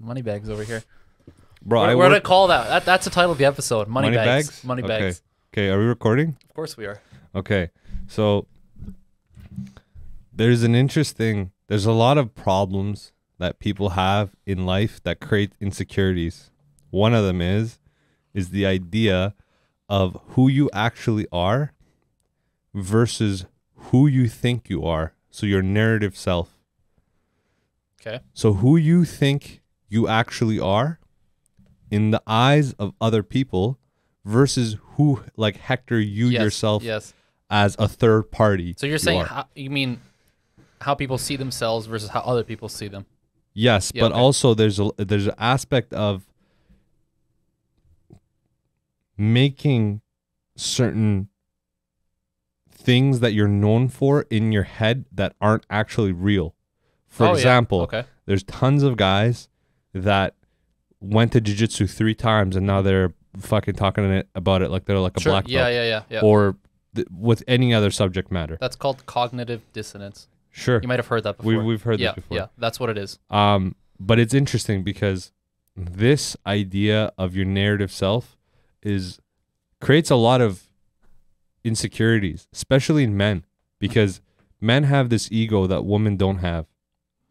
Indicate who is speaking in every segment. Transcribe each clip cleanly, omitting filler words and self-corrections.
Speaker 1: Moneybags over here.
Speaker 2: Bro,
Speaker 1: We're gonna call that. That's the title of the episode. Moneybags. Moneybags.
Speaker 2: Okay, are we recording?
Speaker 1: Of course we are.
Speaker 2: Okay, so there's a lot of problems that people have in life that create insecurities. One of them is the idea of who you actually are versus who you think you are. So your narrative self.
Speaker 1: Okay.
Speaker 2: So who you think you actually are in the eyes of other people versus who, like Hector, yourself as a third party.
Speaker 1: So you're saying you mean how people see themselves versus how other people see them.
Speaker 2: Yes, but also there's an aspect of making certain things that you're known for in your head that aren't actually real. For example, there's tons of guys that went to jiu-jitsu 3 times and now they're fucking talking about it like they're like a black belt.
Speaker 1: Yeah.
Speaker 2: Or with any other subject matter.
Speaker 1: That's called cognitive dissonance.
Speaker 2: Sure.
Speaker 1: You might have heard that before.
Speaker 2: We've heard that before.
Speaker 1: Yeah, that's what it is.
Speaker 2: But it's interesting because this idea of your narrative self creates a lot of insecurities, especially in men, because men have this ego that women don't have,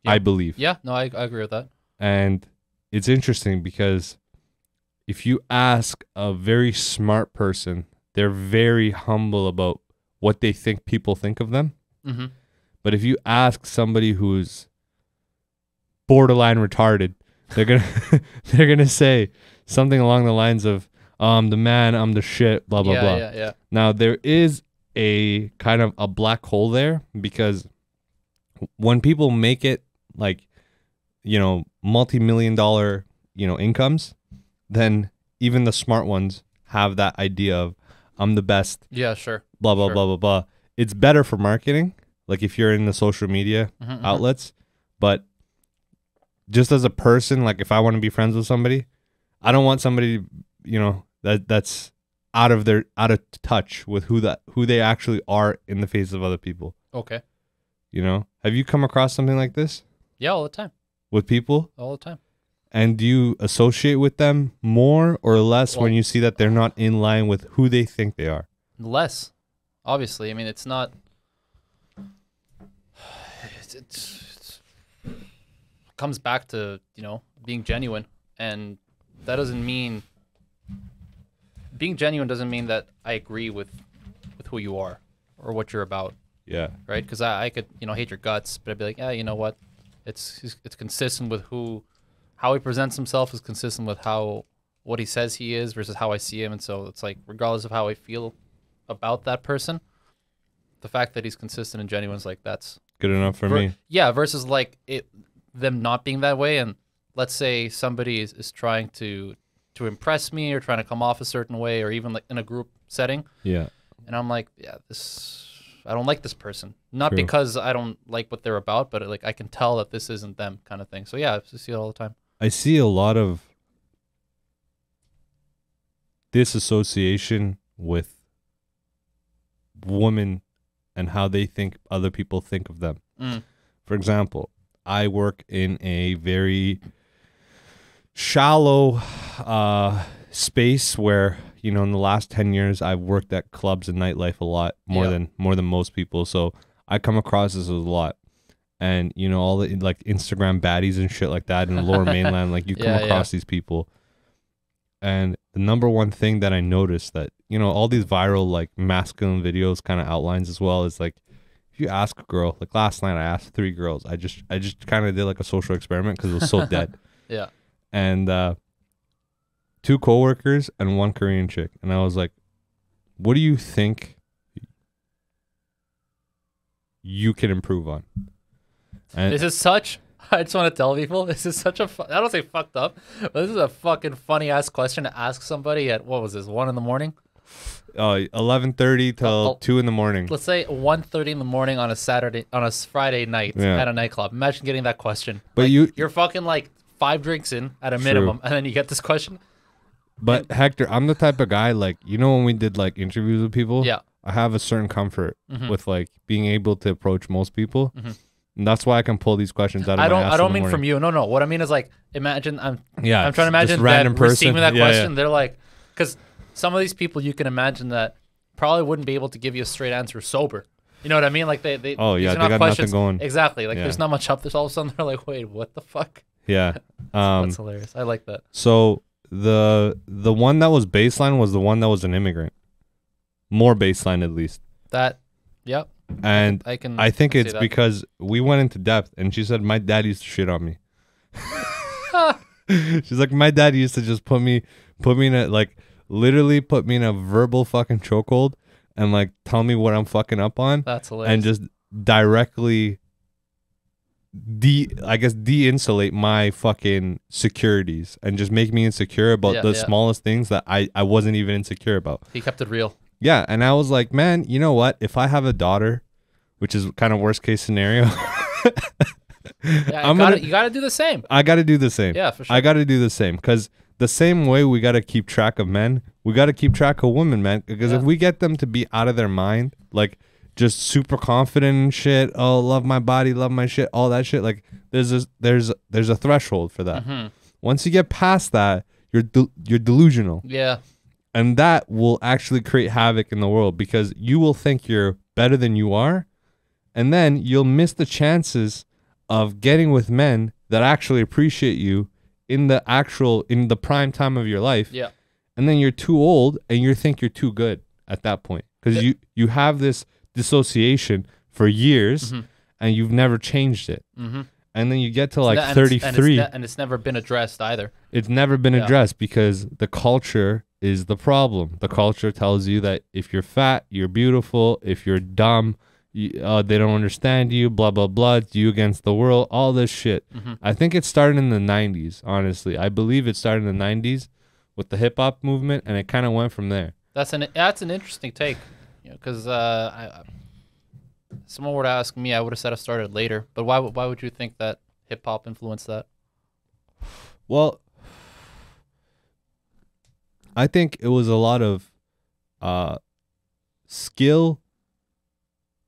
Speaker 2: I believe.
Speaker 1: Yeah, no, I agree with that.
Speaker 2: And it's interesting because if you ask a very smart person, they're very humble about what they think people think of them.
Speaker 1: Mm-hmm.
Speaker 2: But if you ask somebody who's borderline retarded, they're gonna say something along the lines of, the man, I'm the shit, blah blah blah.
Speaker 1: Yeah.
Speaker 2: Now there is a kind of a black hole there, because when people make it like, multi-million-dollar, incomes, then even the smart ones have that idea of, I'm the best.
Speaker 1: Yeah, sure.
Speaker 2: Blah blah blah blah blah. It's better for marketing, like if you're in the social media outlets, but just as a person, like if I want to be friends with somebody, I don't want somebody, that's out of touch with who they actually are in the face of other people.
Speaker 1: Okay.
Speaker 2: Have you come across something like this?
Speaker 1: Yeah, all the time.
Speaker 2: With people?
Speaker 1: All the time.
Speaker 2: And do you associate with them more or less when you see that they're not in line with who they think they are?
Speaker 1: Less, obviously. I mean, it's not. It comes back to being genuine, and that doesn't mean being genuine doesn't mean that I agree with who you are or what you're about.
Speaker 2: Yeah.
Speaker 1: Right? Because I could hate your guts, but I'd be like, yeah, you know what? It's consistent with how he presents himself is consistent with what he says he is versus how I see him, and so it's like regardless of how I feel about that person, the fact that he's consistent and genuine is like that's
Speaker 2: good enough for me.
Speaker 1: Yeah, versus like them not being that way, and let's say somebody is trying to impress me or trying to come off a certain way, or even like in a group setting.
Speaker 2: Yeah.
Speaker 1: And I'm like, yeah, I don't like this person. Not because I don't like what they're about, but like I can tell that this isn't them kind of thing. So yeah, I see it all the time.
Speaker 2: I see a lot of disassociation with women and how they think other people think of them. For example, I work in a very shallow space where in the last 10 years I've worked at clubs and nightlife a lot more than most people, so I come across this a lot. And all the like Instagram baddies and shit like that in the lower mainland, like you come across these people, and the number one thing that I noticed that all these viral like masculine videos kind of outlines as well is like, if you ask a girl, like last night I asked 3 girls, I just kind of did like a social experiment because it was so dead.
Speaker 1: Yeah.
Speaker 2: And 2 coworkers and 1 Korean chick, and I was like, what do you think you can improve on? And
Speaker 1: this is such, I just want to tell people, this is such a, I don't say fucked up, but this is a fucking funny ass question to ask somebody at, what was this, 1 in the morning?
Speaker 2: 11:30 till 2 in the morning.
Speaker 1: Let's say 1:30 in the morning on a Friday night at a nightclub. Imagine getting that question.
Speaker 2: But
Speaker 1: like, you're fucking like 5 drinks in at a minimum, and then you get this question.
Speaker 2: But Hector, I'm the type of guy, like, when we did like interviews with people,
Speaker 1: yeah,
Speaker 2: I have a certain comfort with like being able to approach most people. And that's why I can pull these questions out of my ass
Speaker 1: I don't
Speaker 2: in the
Speaker 1: mean
Speaker 2: morning.
Speaker 1: from you. No. What I mean is like, imagine I'm trying to
Speaker 2: just
Speaker 1: imagine
Speaker 2: random
Speaker 1: that
Speaker 2: person.
Speaker 1: receiving that
Speaker 2: Yeah,
Speaker 1: question. They're like, because some of these people you can imagine that probably wouldn't be able to give you a straight answer sober. You know what I mean? Like they
Speaker 2: Oh,
Speaker 1: these
Speaker 2: yeah,
Speaker 1: are
Speaker 2: they
Speaker 1: not
Speaker 2: got
Speaker 1: questions.
Speaker 2: nothing going.
Speaker 1: Exactly. Like
Speaker 2: Yeah.
Speaker 1: there's not much up. This all of a sudden they're like, wait, what the fuck?
Speaker 2: Yeah.
Speaker 1: That's hilarious. I like that.
Speaker 2: So the one that was baseline was the one that was an immigrant. More baseline at least.
Speaker 1: That, yep.
Speaker 2: And
Speaker 1: I can.
Speaker 2: I think
Speaker 1: see
Speaker 2: it's
Speaker 1: that.
Speaker 2: because we went into depth, and she said my dad used to shit on me. She's like, my dad used to just put me in a, like, literally put me in a verbal fucking chokehold and like tell me what I'm fucking up on,
Speaker 1: That's hilarious.
Speaker 2: and just directly de-insulate my fucking securities and just make me insecure about the smallest things that I wasn't even insecure about.
Speaker 1: He kept it real.
Speaker 2: Yeah, and I was like, man, you know what? If I have a daughter, which is kind of worst case scenario,
Speaker 1: Yeah, you gotta do the same.
Speaker 2: I got to do the same.
Speaker 1: Yeah, for sure.
Speaker 2: I got to do the same, because the same way we got to keep track of men, we got to keep track of women, man. Because if we get them to be out of their mind, like just super confident and shit, oh, love my body, love my shit, all that shit, like there's a threshold for that.
Speaker 1: Mm-hmm.
Speaker 2: Once you get past that, you're delusional.
Speaker 1: Yeah.
Speaker 2: And that will actually create havoc in the world, because you will think you're better than you are, and then you'll miss the chances of getting with men that actually appreciate you in the prime time of your life.
Speaker 1: Yeah.
Speaker 2: And then you're too old and you think you're too good at that point, because you have this dissociation for years, and you've never changed it.
Speaker 1: Mm-hmm.
Speaker 2: And then you get to like
Speaker 1: And
Speaker 2: 33.
Speaker 1: and it's never been addressed either.
Speaker 2: It's never been addressed, because the culture is the problem. The culture tells you that if you're fat, you're beautiful. If you're dumb, they don't understand you, blah, blah, blah. It's you against the world, all this shit. I think it started in the 90s, honestly. I believe it started in the 90s with the hip-hop movement, and it kind of went from there.
Speaker 1: That's an interesting take, because someone were to ask me, I would have said I started later. But why would you think that hip hop influenced that?
Speaker 2: Well, I think it was a lot of skill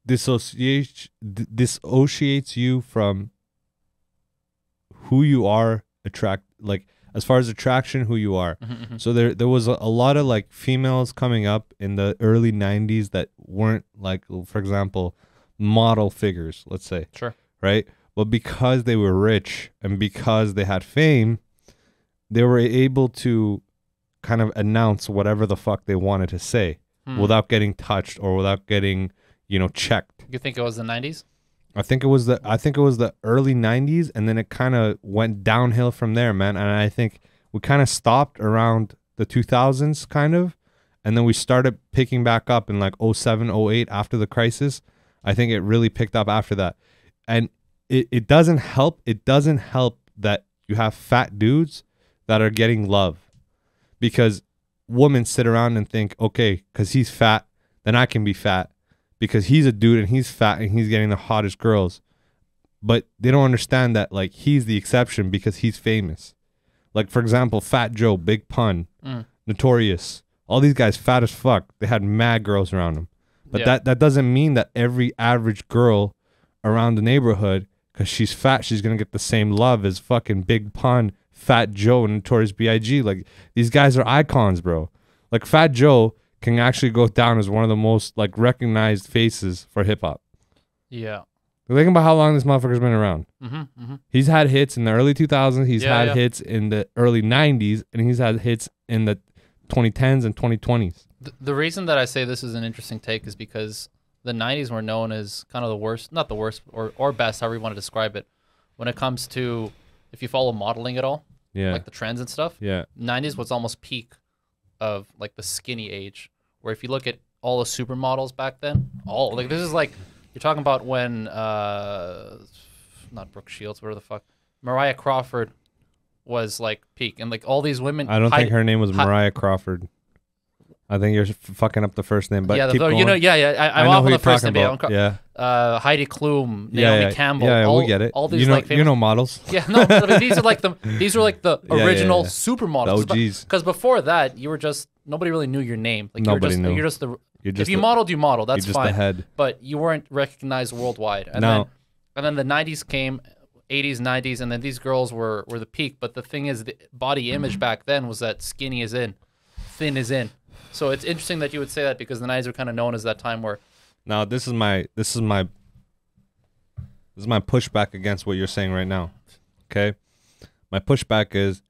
Speaker 2: dissociates you from who you are, like as far as attraction, who you are. So there was a lot of like females coming up in the early 90s that weren't like, for example, model figures, let's say.
Speaker 1: Sure.
Speaker 2: Right? But because they were rich and because they had fame, they were able to kind of announce whatever the fuck they wanted to say without getting touched or without getting, checked.
Speaker 1: You think it was the 90s?
Speaker 2: I think it was the early 90s, and then it kind of went downhill from there, man. And I think we kind of stopped around the 2000s kind of, and then we started picking back up in like 07, 08 after the crisis. I think it really picked up after that. And it doesn't help. It doesn't help that you have fat dudes that are getting love, because women sit around and think, okay, because he's fat, then I can be fat, because he's a dude and he's fat and he's getting the hottest girls. But they don't understand that like he's the exception because he's famous. Like, for example, Fat Joe, Big Pun, Notorious, all these guys fat as fuck. They had mad girls around them. But that doesn't mean that every average girl around the neighborhood, because she's fat, she's going to get the same love as fucking Big Pun, Fat Joe, and Notorious B.I.G. Like, these guys are icons, bro. Like, Fat Joe can actually go down as one of the most like recognized faces for hip hop.
Speaker 1: Yeah.
Speaker 2: Think about how long this motherfucker's been around. He's had hits in the early 2000s. He's had hits in the early 90s, and he's had hits in the 2010s and 2020s.
Speaker 1: The reason that I say this is an interesting take is because the 90s were known as kind of the worst, not the worst or best, however you want to describe it, when it comes to, if you follow modeling at all, like the trends and stuff. 90s was almost peak of like the skinny age, where if you look at all the supermodels back then, this is like, you're talking about when not Brooke Shields, whatever the fuck, Mariah Crawford was like peak, and like all these women.
Speaker 2: I don't think her name was Mariah Crawford. I think you're fucking up the first name, but keep going.
Speaker 1: I'm off on the first name. Heidi Klum, Naomi Campbell.
Speaker 2: We get it.
Speaker 1: All these
Speaker 2: models.
Speaker 1: Yeah, no, I mean, these are like the original supermodels.
Speaker 2: The OGs.
Speaker 1: Because before that, you were just, nobody really knew your name. Like
Speaker 2: nobody knew.
Speaker 1: If you modeled, you modeled. That's
Speaker 2: just
Speaker 1: fine.
Speaker 2: the head.
Speaker 1: But you weren't recognized worldwide. And
Speaker 2: now,
Speaker 1: And then the 90s came, 80s, 90s, and then these girls were the peak. But the thing is, the body image back then was that skinny is in, thin is in. So it's interesting that you would say that because the 90s are kind of known as that time where.
Speaker 2: Now this is my pushback against what you're saying right now. Okay, my pushback is.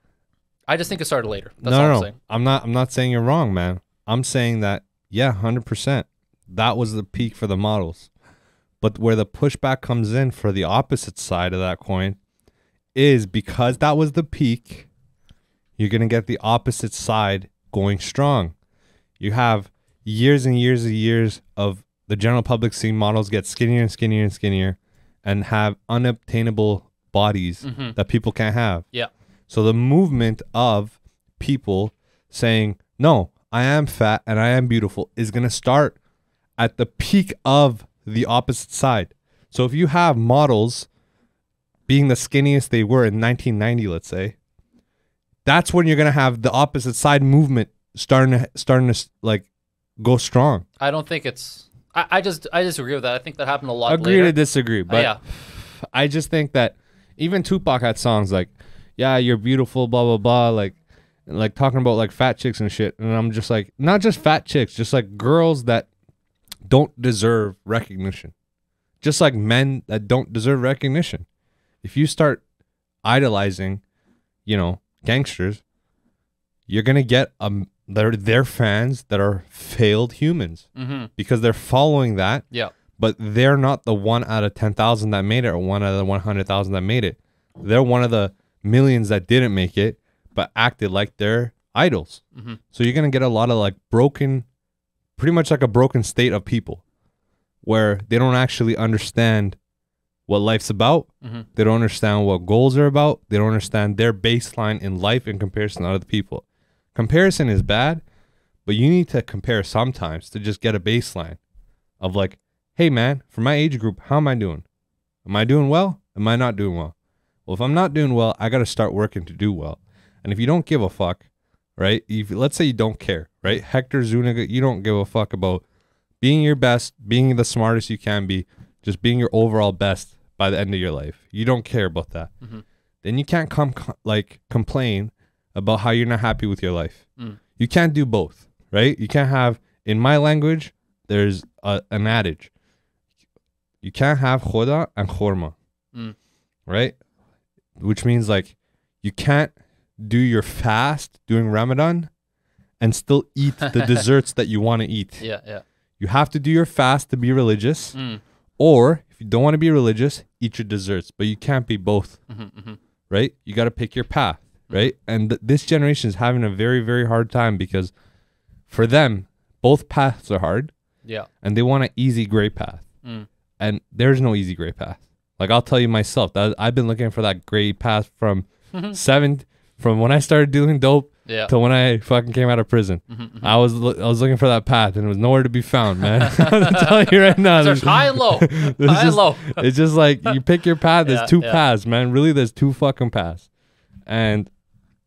Speaker 1: I just think it started later. That's all I'm saying.
Speaker 2: I'm not saying you're wrong, man. I'm saying that 100%. That was the peak for the models. But where the pushback comes in for the opposite side of that coin is because that was the peak, you're going to get the opposite side going strong. You have years and years and years of the general public seeing models get skinnier and skinnier and skinnier and have unobtainable bodies that people can't have.
Speaker 1: Yeah.
Speaker 2: So the movement of people saying, no, I am fat and I am beautiful is going to start at the peak of the opposite side. So if you have models being the skinniest they were in 1990, let's say, that's when you're going to have the opposite side movement starting to like go strong.
Speaker 1: I don't think it's... I disagree with that. I think that happened a lot
Speaker 2: Agree
Speaker 1: later.
Speaker 2: to disagree, but
Speaker 1: yeah.
Speaker 2: I just think that even Tupac had songs like, yeah, you're beautiful, blah, blah, blah, like talking about like fat chicks and shit. And I'm just like, not just fat chicks, just like girls that don't deserve recognition. Just like men that don't deserve recognition. If you start idolizing, gangsters, you're going to get their fans that are failed humans because they're following that.
Speaker 1: Yeah.
Speaker 2: But they're not the 1 out of 10,000 that made it or 1 out of the 100,000 that made it. They're one of the millions that didn't make it but acted like they're idols. So you're going to get a lot of like broken, pretty much like a broken state of people where they don't actually understand what life's about. They don't understand what goals are about. They don't understand their baseline in life in comparison to other people. Comparison is bad, but you need to compare sometimes to just get a baseline of like, hey man, for my age group, how am I doing? Am I doing well? Am I not doing well? Well, if I'm not doing well, I got to start working to do well. And if you don't give a fuck, right? Let's say you don't care, right? Hector Zuniga, you don't give a fuck about being your best, being the smartest you can be, just being your overall best by the end of your life. You don't care about that. Then you can't complain about how you're not happy with your life. You can't do both, right? You can't have, in my language, there's an adage. You can't have khoda and khorma, right? Which means like you can't do your fast during Ramadan and still eat the desserts that you want to eat.
Speaker 1: Yeah.
Speaker 2: You have to do your fast to be religious, or if you don't want to be religious, eat your desserts. But you can't be both, right? You got to pick your path, right? And this generation is having a very, very hard time because for them, both paths are hard.
Speaker 1: Yeah.
Speaker 2: And they want an easy gray path. And there's no easy gray path. Like I'll tell you myself, that I've been looking for that gray path from from when I started doing dope till when I fucking came out of prison. I was looking for that path and it was nowhere to be found, man. I'm telling you right now.
Speaker 1: There's high and low. High and low.
Speaker 2: It's just like you pick your path. There's two paths, man. Really, there's two fucking paths. And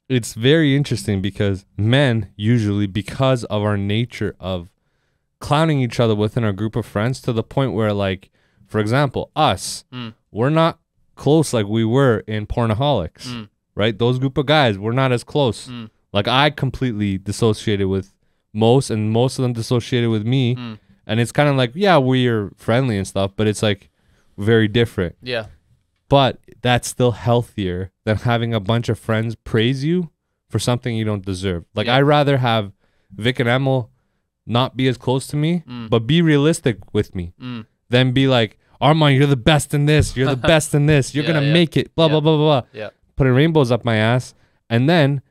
Speaker 2: it's very interesting because men usually, because of our nature of clowning each other within our group of friends to the point where like, for example, us, we're not close like we were in Pornaholics, right? Those group of guys, we're not as close. Like I completely dissociated with most, and most of them dissociated with me. And it's kind of like, yeah, we're friendly and stuff, but it's like very different.
Speaker 1: Yeah.
Speaker 2: But that's still healthier than having a bunch of friends praise you for something you don't deserve. Like I'd rather have Vic and Emil not be as close to me, but be realistic with me. Then be like, Armand, you're the best in this. You're the best in this. You're going to make it. Blah, blah, blah, blah, blah.
Speaker 1: Yeah.
Speaker 2: Putting rainbows up my ass. And then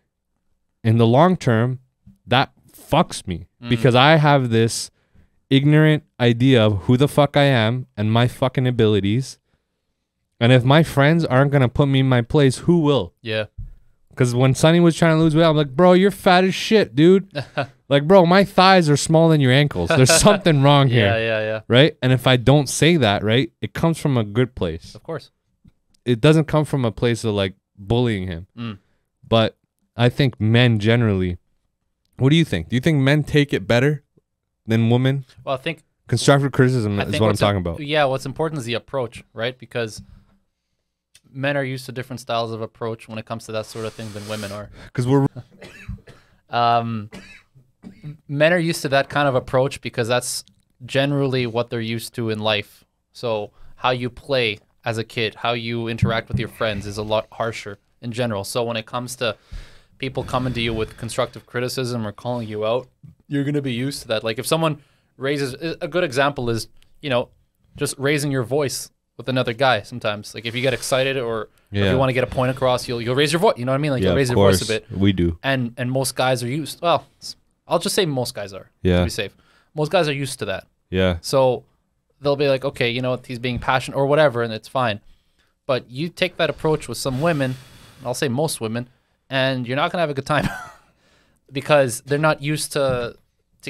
Speaker 2: in the long term, that fucks me because I have this ignorant idea of who the fuck I am and my fucking abilities. And if my friends aren't going to put me in my place, who will?
Speaker 1: Yeah.
Speaker 2: Because when Sonny was trying to lose weight, I'm like, bro, you're fat as shit, dude. Like, bro, my thighs are smaller than your ankles. There's something wrong here.
Speaker 1: Yeah.
Speaker 2: Right? And if I don't say that, right, it comes from a good place.
Speaker 1: Of course.
Speaker 2: It doesn't come from a place of like bullying him. But I think men generally, what do you think? Do you think men take it better than women?
Speaker 1: Well, I think
Speaker 2: Constructive criticism
Speaker 1: I
Speaker 2: is
Speaker 1: think
Speaker 2: what I'm
Speaker 1: what's
Speaker 2: talking about.
Speaker 1: Yeah, what's important is the approach, right? Because men are used to different styles of approach when it comes to that sort of thing than women are.
Speaker 2: Because we're
Speaker 1: Um, Men are used to that kind of approach because that's generally what they're used to in life. So how you play as a kid, how you interact with your friends is a lot harsher in general. So when it comes to people coming to you with constructive criticism or calling you out, you're going to be used to that. Like if someone raises, a good example is, you know, just raising your voice with another guy sometimes. Like if you get excited or if you want to get a point across, you'll raise your voice. You know what I mean? Like you'll raise your voice a bit.
Speaker 2: We do.
Speaker 1: And most guys are used, well, I'll just say most guys are, to be safe. Most guys are used to that.
Speaker 2: Yeah.
Speaker 1: So they'll be like, okay, you know what, he's being passionate or whatever, and it's fine. But you take that approach with some women, I'll say most women, and you're not going to have a good time because they're not used to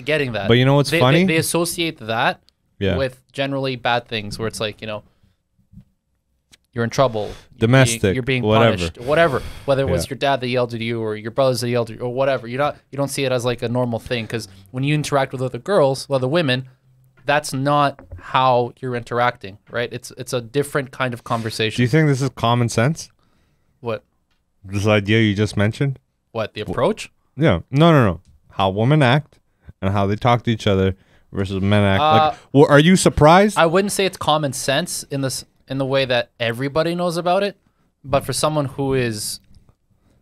Speaker 1: getting that.
Speaker 2: But you know what's funny?
Speaker 1: They associate that
Speaker 2: Yeah.
Speaker 1: with generally bad things where it's like, you know, you're in trouble.
Speaker 2: Domestic,
Speaker 1: You're being
Speaker 2: whatever.
Speaker 1: punished. Whatever. Whether it was
Speaker 2: Yeah.
Speaker 1: your dad that yelled at you or your brothers that yelled at you or whatever. You don't see it as like a normal thing because when you interact with other girls, other women, that's not how you're interacting, right? It's a different kind of conversation.
Speaker 2: Do you think this is common sense?
Speaker 1: What?
Speaker 2: This idea you just mentioned?
Speaker 1: What? The approach?
Speaker 2: Yeah. No. How women act and how they talk to each other versus men act. Like, well, are you surprised?
Speaker 1: I wouldn't say it's common sense in the way that everybody knows about it, but for someone who is,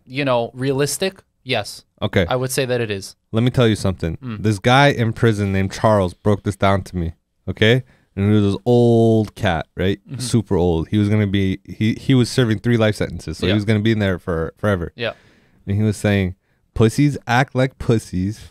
Speaker 1: you know, realistic, yes.
Speaker 2: Okay.
Speaker 1: I would say that it is.
Speaker 2: Let me tell you something. This guy in prison named Charles broke this down to me. Okay? And he was this old cat, right? Super old. He was gonna be he was serving 3 life sentences, so he was gonna be in there for forever.
Speaker 1: Yeah.
Speaker 2: And he was saying, pussies act like pussies.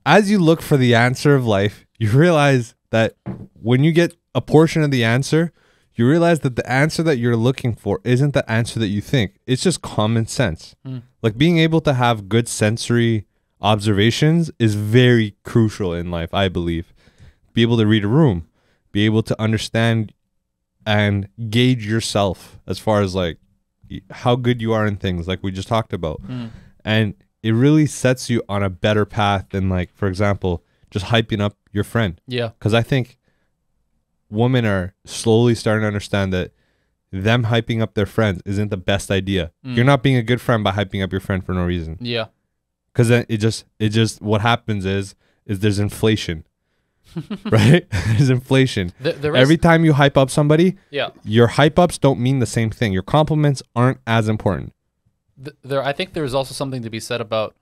Speaker 2: As you look for the answer of life, you realize that when you get a portion of the answer, you realize that the answer that you're looking for isn't the answer that you think. It's just common sense. Like being able to have good sensory observations is very crucial in life, I believe. Be able to read a room, be able to understand and gauge yourself as far as like how good you are in things like we just talked about. And it really sets you on a better path than, like, for example, just hyping up your friend.
Speaker 1: Yeah.
Speaker 2: Because I think women are slowly starting to understand that them hyping up their friends isn't the best idea. You're not being a good friend by hyping up your friend for no reason.
Speaker 1: Yeah.
Speaker 2: Because then it just what happens is there's inflation. Right? There's inflation.
Speaker 1: There is,
Speaker 2: Every time you hype up somebody,
Speaker 1: yeah.
Speaker 2: your hype ups don't mean the same thing. Your compliments aren't as important.
Speaker 1: I think there's also something to be said about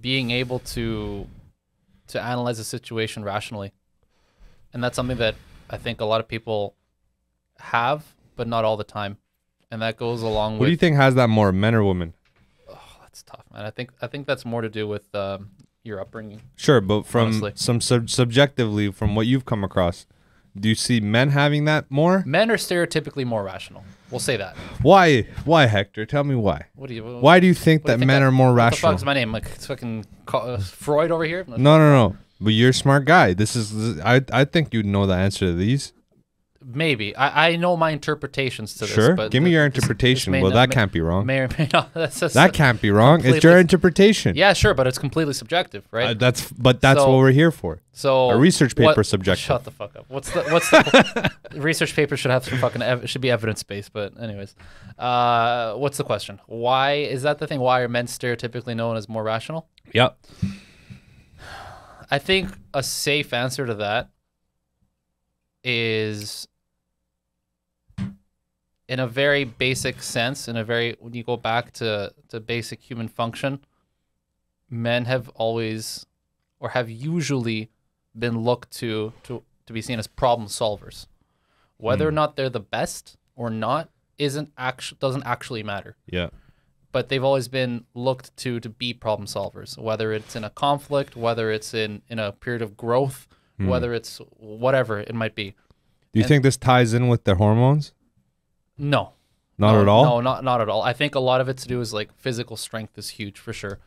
Speaker 1: being able to analyze a situation rationally, and that's something that I think a lot of people have, but not all the time, and that goes along
Speaker 2: What
Speaker 1: with.
Speaker 2: do you think has that more, men or women?
Speaker 1: Oh, that's tough, man. I think that's more to do with your upbringing.
Speaker 2: Sure, but from
Speaker 1: Honestly.
Speaker 2: some subjectively, from what you've come across, do you see men having that more?
Speaker 1: Men are stereotypically more rational. We'll say that.
Speaker 2: Why, Hector? Tell me why.
Speaker 1: What do you?
Speaker 2: Why do you think
Speaker 1: what do
Speaker 2: that
Speaker 1: you think
Speaker 2: men are more
Speaker 1: what
Speaker 2: rational?
Speaker 1: the fuck's my name? Like it's fucking Freud over here?
Speaker 2: No. But you're a smart guy. I think you'd know the answer to these.
Speaker 1: Maybe. I know my interpretations to this.
Speaker 2: Sure.
Speaker 1: But
Speaker 2: Give me your
Speaker 1: this
Speaker 2: interpretation.
Speaker 1: may
Speaker 2: Well,
Speaker 1: not-
Speaker 2: that can't be wrong.
Speaker 1: May or may not. That's just,
Speaker 2: That can't be wrong. It's
Speaker 1: completely-
Speaker 2: your interpretation.
Speaker 1: Yeah, sure, but it's completely subjective, right?
Speaker 2: That's
Speaker 1: So-
Speaker 2: what we're here for.
Speaker 1: So
Speaker 2: A research paper subjective.
Speaker 1: Shut the fuck up. What's the research paper should have some fucking should be evidence based, but anyways. What's the question? Why is that the thing? Why are men stereotypically known as more rational?
Speaker 2: Yep.
Speaker 1: I think a safe answer to that is, in a very basic sense, when you go back to basic human function, men have always or have usually been looked to be seen as problem solvers. Whether or not they're the best or not doesn't actually matter.
Speaker 2: Yeah.
Speaker 1: But they've always been looked to be problem solvers, whether it's in a conflict, whether it's in a period of growth, whether it's whatever it might be.
Speaker 2: Do you think this ties in with their hormones?
Speaker 1: No.
Speaker 2: Not
Speaker 1: No,
Speaker 2: at all?
Speaker 1: No, not at all. I think a lot of it to do is like physical strength is huge for sure.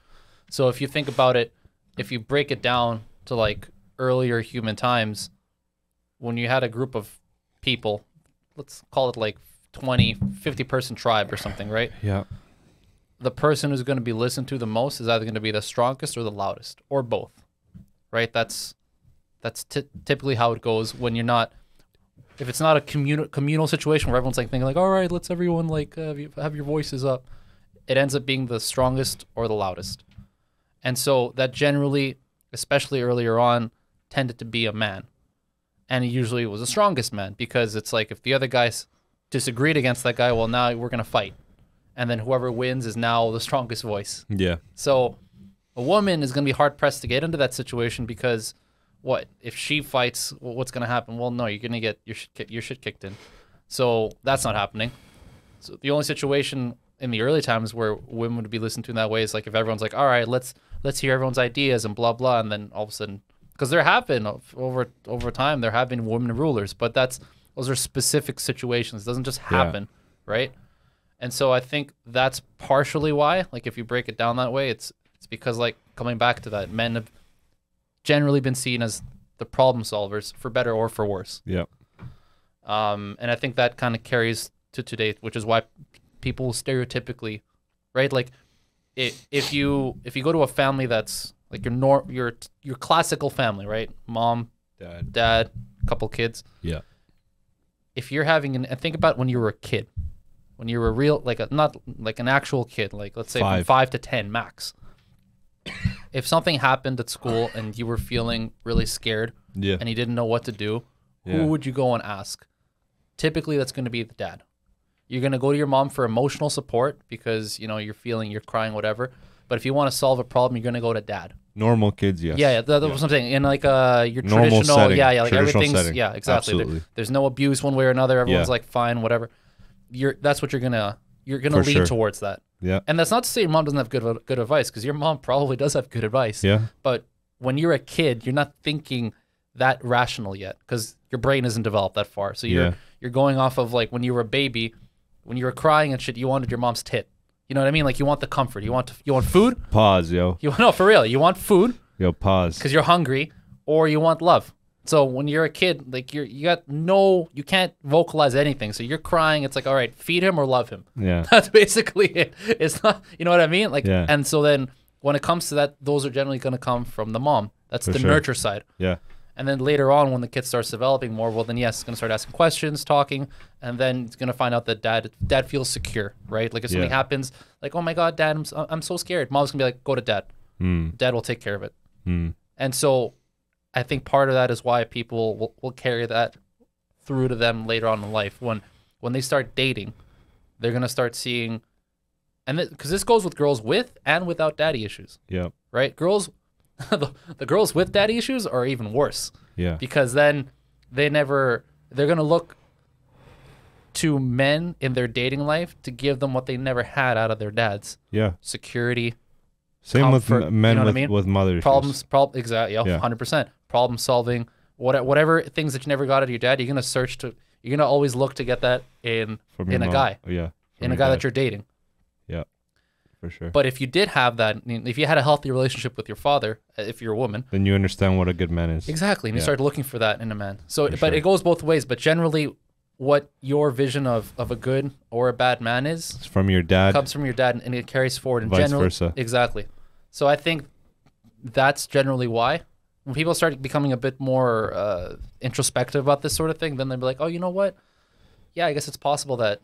Speaker 1: So if you think about it, if you break it down to like earlier human times, when you had a group of people, let's call it like 20, 50 person tribe or something, right?
Speaker 2: Yeah.
Speaker 1: The person who's going to be listened to the most is either going to be the strongest or the loudest, or both. right? That's typically how it goes when you're not. If it's not a communal situation where everyone's like thinking like, all right, let's everyone like have your voices up, it ends up being the strongest or the loudest. And so that generally, especially earlier on, tended to be a man. And he usually was the strongest man because it's like if the other guys disagreed against that guy, well, now we're going to fight. And then whoever wins is now the strongest voice.
Speaker 2: Yeah.
Speaker 1: So a woman is going to be hard pressed to get into that situation because what? If she fights, well, what's going to happen? Well, no, you're going to get your shit kicked in. So that's not happening. So the only situation in the early times where women would be listened to in that way is like if everyone's like, all right, let's hear everyone's ideas and blah, blah. And then all of a sudden, because there have been over time, there have been women rulers, but those are specific situations. It doesn't just happen, right? And so I think that's partially why, like if you break it down that way, it's because like coming back to that, men have generally been seen as the problem solvers for better or for worse.
Speaker 2: Yeah.
Speaker 1: And I think that kind of carries to today, which is why people stereotypically, right? Like if you go to a family that's like your classical family, right? Mom, dad, couple kids.
Speaker 2: Yeah.
Speaker 1: If you're having and think about when you were a kid, when you were a real not like an actual kid, like let's say from 5 to 10 max. If something happened at school and you were feeling really scared and you didn't know what to do, who would you go and ask? Typically, that's going to be the dad. You're going to go to your mom for emotional support because, you're crying, whatever. But if you want to solve a problem, you're going to go to dad.
Speaker 2: Normal kids, yes.
Speaker 1: Yeah, that's what I'm saying. In like your
Speaker 2: normal
Speaker 1: traditional,
Speaker 2: setting.
Speaker 1: Like
Speaker 2: traditional
Speaker 1: everything's,
Speaker 2: setting.
Speaker 1: Exactly.
Speaker 2: Absolutely.
Speaker 1: There's no abuse one way or another. Everyone's like fine, whatever. That's what you're gonna lean towards that.
Speaker 2: Yeah.
Speaker 1: And that's not to say your mom doesn't have good advice, because your mom probably does have good advice.
Speaker 2: Yeah.
Speaker 1: But when you're a kid, you're not thinking that rational yet, because your brain isn't developed that far. So you're going off of like when you were a baby, when you were crying and shit, you wanted your mom's tit. You know what I mean? Like you want the comfort. You want food.
Speaker 2: Pause, yo.
Speaker 1: No, for real. You want food.
Speaker 2: Yo, pause.
Speaker 1: Because you're hungry, or you want love. So when you're a kid, like you can't vocalize anything. So you're crying. It's like, all right, feed him or love him.
Speaker 2: Yeah.
Speaker 1: That's basically it. It's not, you know what I mean? Like,
Speaker 2: yeah.
Speaker 1: And so then when it comes to that, those are generally going to come from the mom. That's the nurture side.
Speaker 2: Yeah.
Speaker 1: And then later on, when the kid starts developing more, well, then yes, it's going to start asking questions, talking, and then it's going to find out that dad feels secure, right? Like if something happens, like, oh my God, dad, I'm so scared. Mom's going to be like, go to dad. Dad will take care of it. And so I think part of that is why people will carry that through to them later on in life. When they start dating, they're going to start seeing, and because this goes with girls with and without daddy issues.
Speaker 2: Yeah.
Speaker 1: Right? Girls, the girls with daddy issues are even worse.
Speaker 2: Yeah.
Speaker 1: Because then they're going to look to men in their dating life to give them what they never had out of their dads.
Speaker 2: Yeah.
Speaker 1: Security.
Speaker 2: Same
Speaker 1: comfort,
Speaker 2: with men with mother
Speaker 1: issues. Exactly. 100%. Problem solving. Whatever things that you never got out of your dad, you're going to always look to get that in a guy.
Speaker 2: Yeah.
Speaker 1: In a guy that you're dating.
Speaker 2: Yeah. For sure.
Speaker 1: But if you did have that, if you had a healthy relationship with your father, if you're a woman,
Speaker 2: then you understand what a good man is.
Speaker 1: Exactly. And you start looking for that in a man. So, it goes both ways. But generally, what your vision of a good or a bad man is,
Speaker 2: it's from your dad.
Speaker 1: Comes from your dad, and it carries forward. And
Speaker 2: vice versa.
Speaker 1: Exactly. So I think that's generally why. When people start becoming a bit more introspective about this sort of thing, then they'll be like, oh, you know what? Yeah, I guess it's possible that,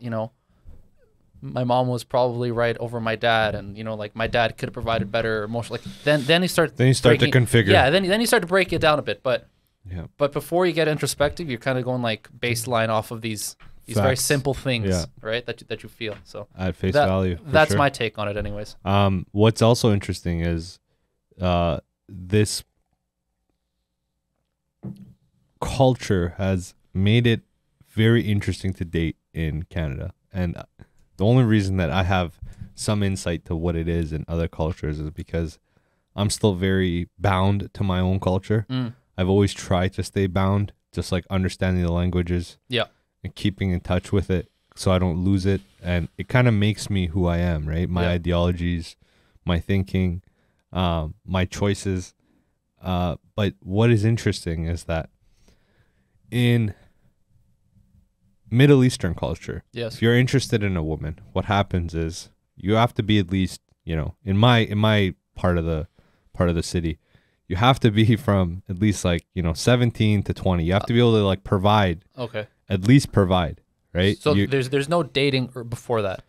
Speaker 1: my mom was probably right over my dad, and like my dad could have provided better emotional. Like then you start.
Speaker 2: Then you start to configure.
Speaker 1: Yeah, then you start to break it down a bit, but before you get introspective, you're kind of going like baseline off of these very simple things, right? That you feel. So
Speaker 2: at face value.
Speaker 1: That's my take on it, anyways.
Speaker 2: What's also interesting is, this culture has made it very interesting to date in Canada, and the only reason that I have some insight to what it is in other cultures is because I'm still very bound to my own culture. I've always tried to stay bound, just like understanding the languages and keeping in touch with it so I don't lose it. And it kind of makes me who I am, right? My ideologies, my thinking, my choices. But what is interesting is that in Middle Eastern culture, if you're interested in a woman, what happens is you have to be at least, in my part of the city, you have to be from at least like, 17 to 20. You have to be able to like provide,
Speaker 1: Okay.
Speaker 2: at least provide, right?
Speaker 1: So there's no dating before that.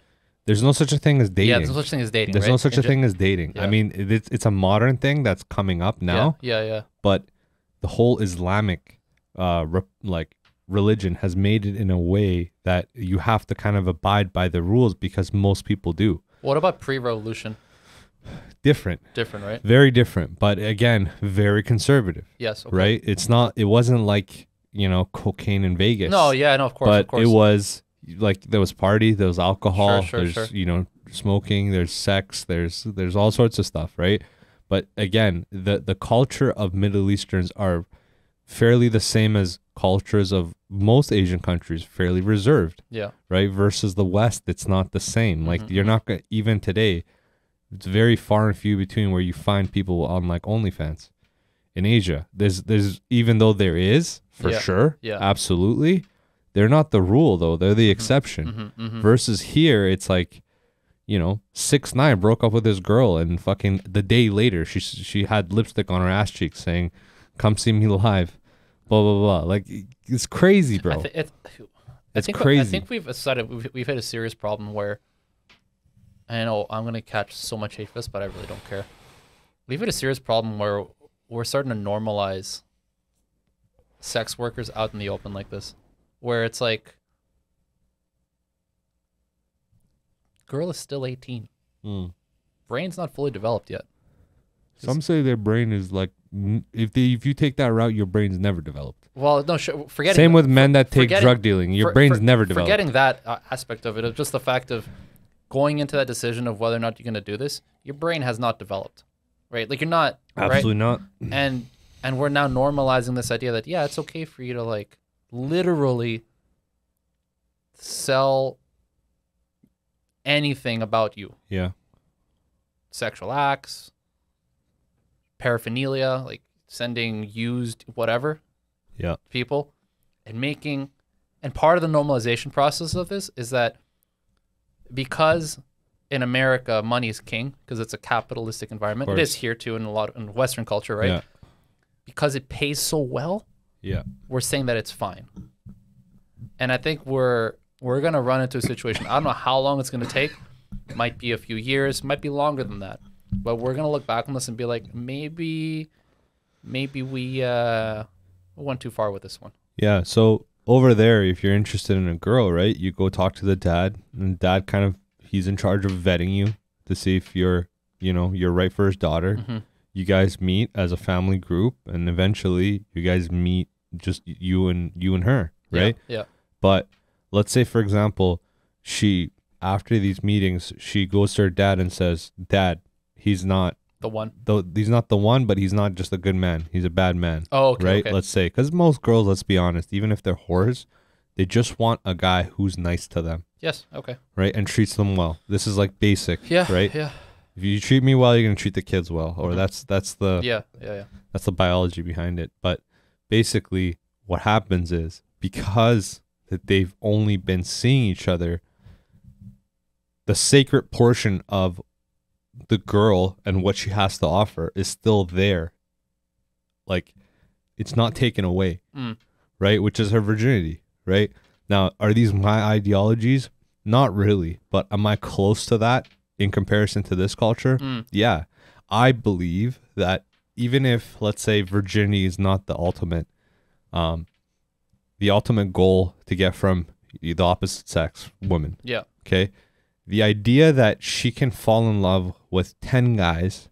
Speaker 2: There's no such a thing as dating.
Speaker 1: Yeah, there's no such thing as dating.
Speaker 2: There's
Speaker 1: right?
Speaker 2: no such a thing as dating.
Speaker 1: Yeah.
Speaker 2: I mean, it's a modern thing that's coming up now,
Speaker 1: Yeah.
Speaker 2: but the whole Islamic religion has made it in a way that you have to kind of abide by the rules because most people do.
Speaker 1: What about pre-revolution?
Speaker 2: Different,
Speaker 1: Right?
Speaker 2: very different, but again, very conservative,
Speaker 1: Yes. Okay.
Speaker 2: right? It wasn't like, cocaine in Vegas.
Speaker 1: No, yeah, no, of course,
Speaker 2: but
Speaker 1: of course.
Speaker 2: it was like there was party, there was alcohol,
Speaker 1: Sure,
Speaker 2: there's smoking, there's sex, there's all sorts of stuff, right? But again, the culture of Middle Easterns are fairly the same as cultures of most Asian countries, fairly reserved,
Speaker 1: Yeah.
Speaker 2: right? Versus the West, it's not the same. Like you're not gonna, even today, it's very far and few between where you find people on like OnlyFans. In Asia, there's even though there is for sure, absolutely, they're not the rule though. They're the exception. Versus here, it's like, 6ix9ine broke up with his girl, and fucking the day later, she had lipstick on her ass cheeks saying, "Come see me live," blah blah blah. Like it's crazy, bro. It's crazy.
Speaker 1: I think we've had a serious problem where, I know I'm gonna catch so much hate for this, but I really don't care. We've had a serious problem where we're starting to normalize sex workers out in the open like this, where it's like, girl is still 18. Brain's not fully developed yet.
Speaker 2: Some say their brain is like, if you take that route, your brain's never developed.
Speaker 1: Well, no, forgetting.
Speaker 2: Same with men that take drug dealing. Your brain's never developed.
Speaker 1: Forgetting that aspect of it, of just the fact of going into that decision of whether or not you're going to do this, your brain has not developed, right? Like you're not.
Speaker 2: Absolutely not.
Speaker 1: And we're now normalizing this idea that, yeah, it's okay for you to like literally sell anything about you.
Speaker 2: Yeah.
Speaker 1: Sexual acts, paraphernalia, like sending used whatever.
Speaker 2: Yeah.
Speaker 1: People, and part of the normalization process of this is that because in America money is king because it's a capitalistic environment. It is here too in Western culture, right?
Speaker 2: Yeah.
Speaker 1: Because it pays so well.
Speaker 2: Yeah.
Speaker 1: We're saying that it's fine. And I think we're gonna run into a situation. I don't know how long it's gonna take. It might be a few years, might be longer than that. But we're gonna look back on this and be like, maybe we went too far with this one.
Speaker 2: Yeah. So over there, if you're interested in a girl, right, you go talk to the dad, and dad he's in charge of vetting you to see if you're right for his daughter.
Speaker 1: Mm-hmm.
Speaker 2: You guys meet as a family group, and eventually you guys meet just you and her, right?
Speaker 1: Yeah.
Speaker 2: But let's say, for example, after these meetings, she goes to her dad and says, "Dad, he's not
Speaker 1: the one.
Speaker 2: He's not the one, but he's not just a good man. He's a bad man."
Speaker 1: Oh, okay.
Speaker 2: Right?
Speaker 1: Okay.
Speaker 2: Let's say, because most girls, let's be honest, even if they're whores, they just want a guy who's nice to them.
Speaker 1: Yes. Okay.
Speaker 2: Right? And treats them well. This is like basic.
Speaker 1: Yeah.
Speaker 2: Right?
Speaker 1: Yeah.
Speaker 2: If you treat me well, you're gonna treat the kids well, or that's the
Speaker 1: Yeah.
Speaker 2: that's the biology behind it. But basically, what happens is because that they've only been seeing each other, the sacred portion of the girl and what she has to offer is still there. Like, it's not taken away, right? Which is her virginity, right? Now, are these my ideologies? Not really, but am I close to that in comparison to this culture? Yeah. I believe that even if, let's say, virginity is not the ultimate goal to get from the opposite sex, woman.
Speaker 1: Yeah.
Speaker 2: Okay. The idea that she can fall in love with 10 guys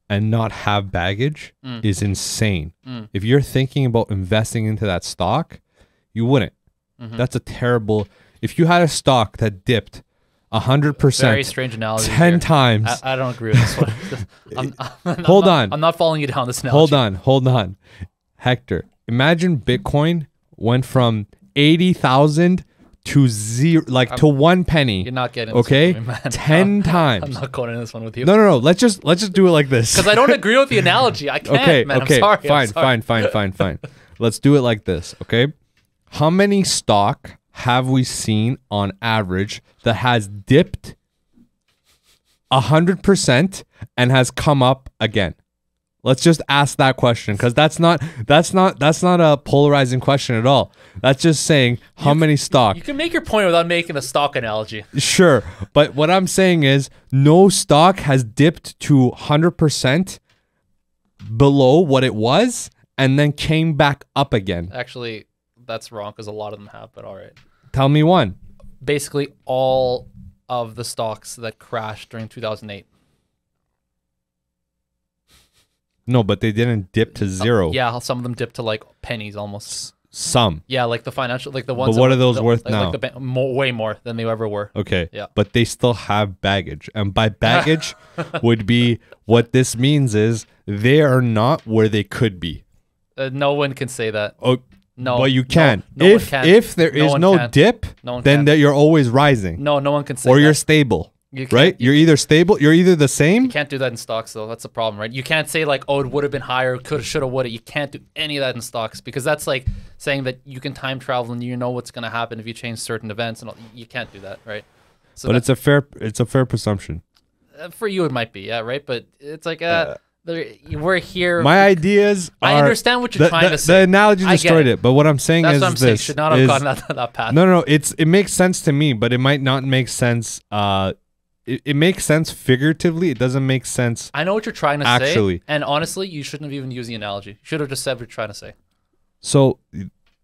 Speaker 2: and not have baggage is insane. If you're thinking about investing into that stock, you wouldn't. That's a terrible. If you had a stock that dipped 100%,
Speaker 1: Very strange analogy.
Speaker 2: 10
Speaker 1: here.
Speaker 2: times.
Speaker 1: I don't agree with this one.
Speaker 2: Hold on.
Speaker 1: I'm not following you down this analogy.
Speaker 2: Hold on. Hector, imagine Bitcoin went from 80,000 to zero, to 1 penny.
Speaker 1: You're not getting
Speaker 2: okay.
Speaker 1: This one with me, man.
Speaker 2: 10 times.
Speaker 1: I'm not going in this one with you.
Speaker 2: No. Let's just do it like this.
Speaker 1: Because I don't agree with the analogy. I can't,
Speaker 2: okay,
Speaker 1: man.
Speaker 2: okay.
Speaker 1: I'm sorry.
Speaker 2: Fine. Let's do it like this, okay? How many stock have we seen on average that has dipped 100% and has come up again? Let's just ask that question, because that's not a polarizing question at all. That's just saying how many stock.
Speaker 1: You can make your point without making a stock analogy.
Speaker 2: Sure, but what I'm saying is no stock has dipped to 100% below what it was and then came back up again.
Speaker 1: Actually, that's wrong because a lot of them have, but all right.
Speaker 2: Tell me one.
Speaker 1: Basically, all of the stocks that crashed during 2008.
Speaker 2: No, but they didn't dip to zero.
Speaker 1: Yeah, some of them dipped to like pennies almost.
Speaker 2: Some.
Speaker 1: Yeah, like the financial, like the ones.
Speaker 2: But what are those worth now?
Speaker 1: Like way more than they ever were.
Speaker 2: Okay.
Speaker 1: Yeah.
Speaker 2: But they still have baggage. And by baggage would be what this means is they are not where they could be.
Speaker 1: No one can say that.
Speaker 2: Oh,
Speaker 1: no.
Speaker 2: But you can.
Speaker 1: No one can.
Speaker 2: If there is no dip, then that you're always rising.
Speaker 1: No one can say
Speaker 2: or
Speaker 1: that.
Speaker 2: You're stable. Right? You're either stable, you're either the same.
Speaker 1: You can't do that in stocks, though. That's the problem, right? You can't say, like, oh, it would have been higher, could have, should have, would have. You can't do any of that in stocks because that's like saying that you can time travel and you know what's going to happen if you change certain events. And all. You can't do that, right? So
Speaker 2: but it's a fair presumption.
Speaker 1: For you, it might be, yeah, right? But it's like, we're here.
Speaker 2: My ideas are...
Speaker 1: I understand what you're trying to say.
Speaker 2: The analogy destroyed it, but what I'm saying
Speaker 1: that's
Speaker 2: is
Speaker 1: what I'm saying. Should not have gone that path.
Speaker 2: No, it makes sense to me, but it might not make sense... It makes sense figuratively. It doesn't make sense.
Speaker 1: I know what you're trying to
Speaker 2: actually
Speaker 1: say. And honestly, you shouldn't have even used the analogy. You should have just said what you're trying to say.
Speaker 2: So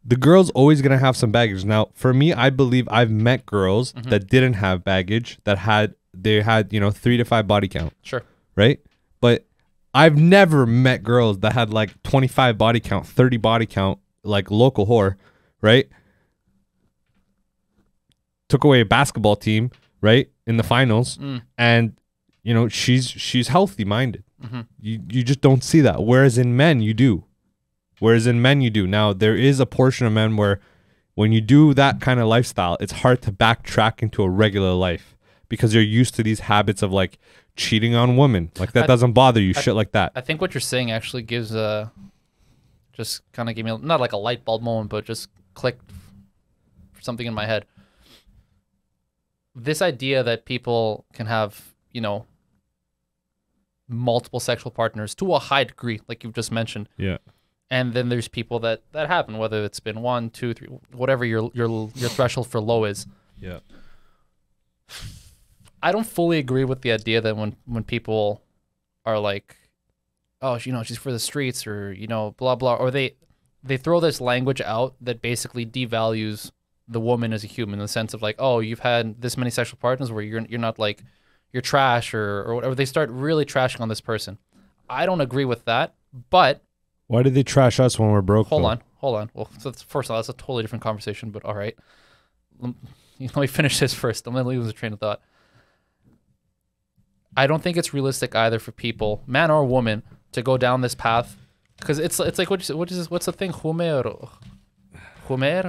Speaker 2: the girl's always going to have some baggage. Now, for me, I believe I've met girls that didn't have baggage, that had 3 to 5 body count.
Speaker 1: Sure.
Speaker 2: Right? But I've never met girls that had like 25 body count, 30 body count, like local whore, right? Took away a basketball team, right, in the finals, and she's healthy minded. You just don't see that. Whereas in men, you do. Now there is a portion of men where when you do that kind of lifestyle, it's hard to backtrack into a regular life because you're used to these habits of like cheating on women. Like that doesn't bother you, shit like that.
Speaker 1: I think what you're saying actually gives just kind of gave me not like a light bulb moment, but just clicked something in my head. This idea that people can have, multiple sexual partners to a high degree, like you've just mentioned.
Speaker 2: Yeah.
Speaker 1: And then there's people that happen, whether it's been 1, 2, 3, whatever your threshold for low is.
Speaker 2: Yeah.
Speaker 1: I don't fully agree with the idea that when people are like, oh, she's for the streets or, blah, blah, or they throw this language out that basically devalues the woman as a human in the sense of like, oh, you've had this many sexual partners where you're not like, you're trash or whatever. They start really trashing on this person. I don't agree with that, but...
Speaker 2: Why did they trash us when we're broke?
Speaker 1: Hold on. Well, so first of all, that's a totally different conversation, but all right. Let me finish this first. I'm going to lose the train of thought. I don't think it's realistic either for people, man or woman, to go down this path because it's like what's the thing? Humer?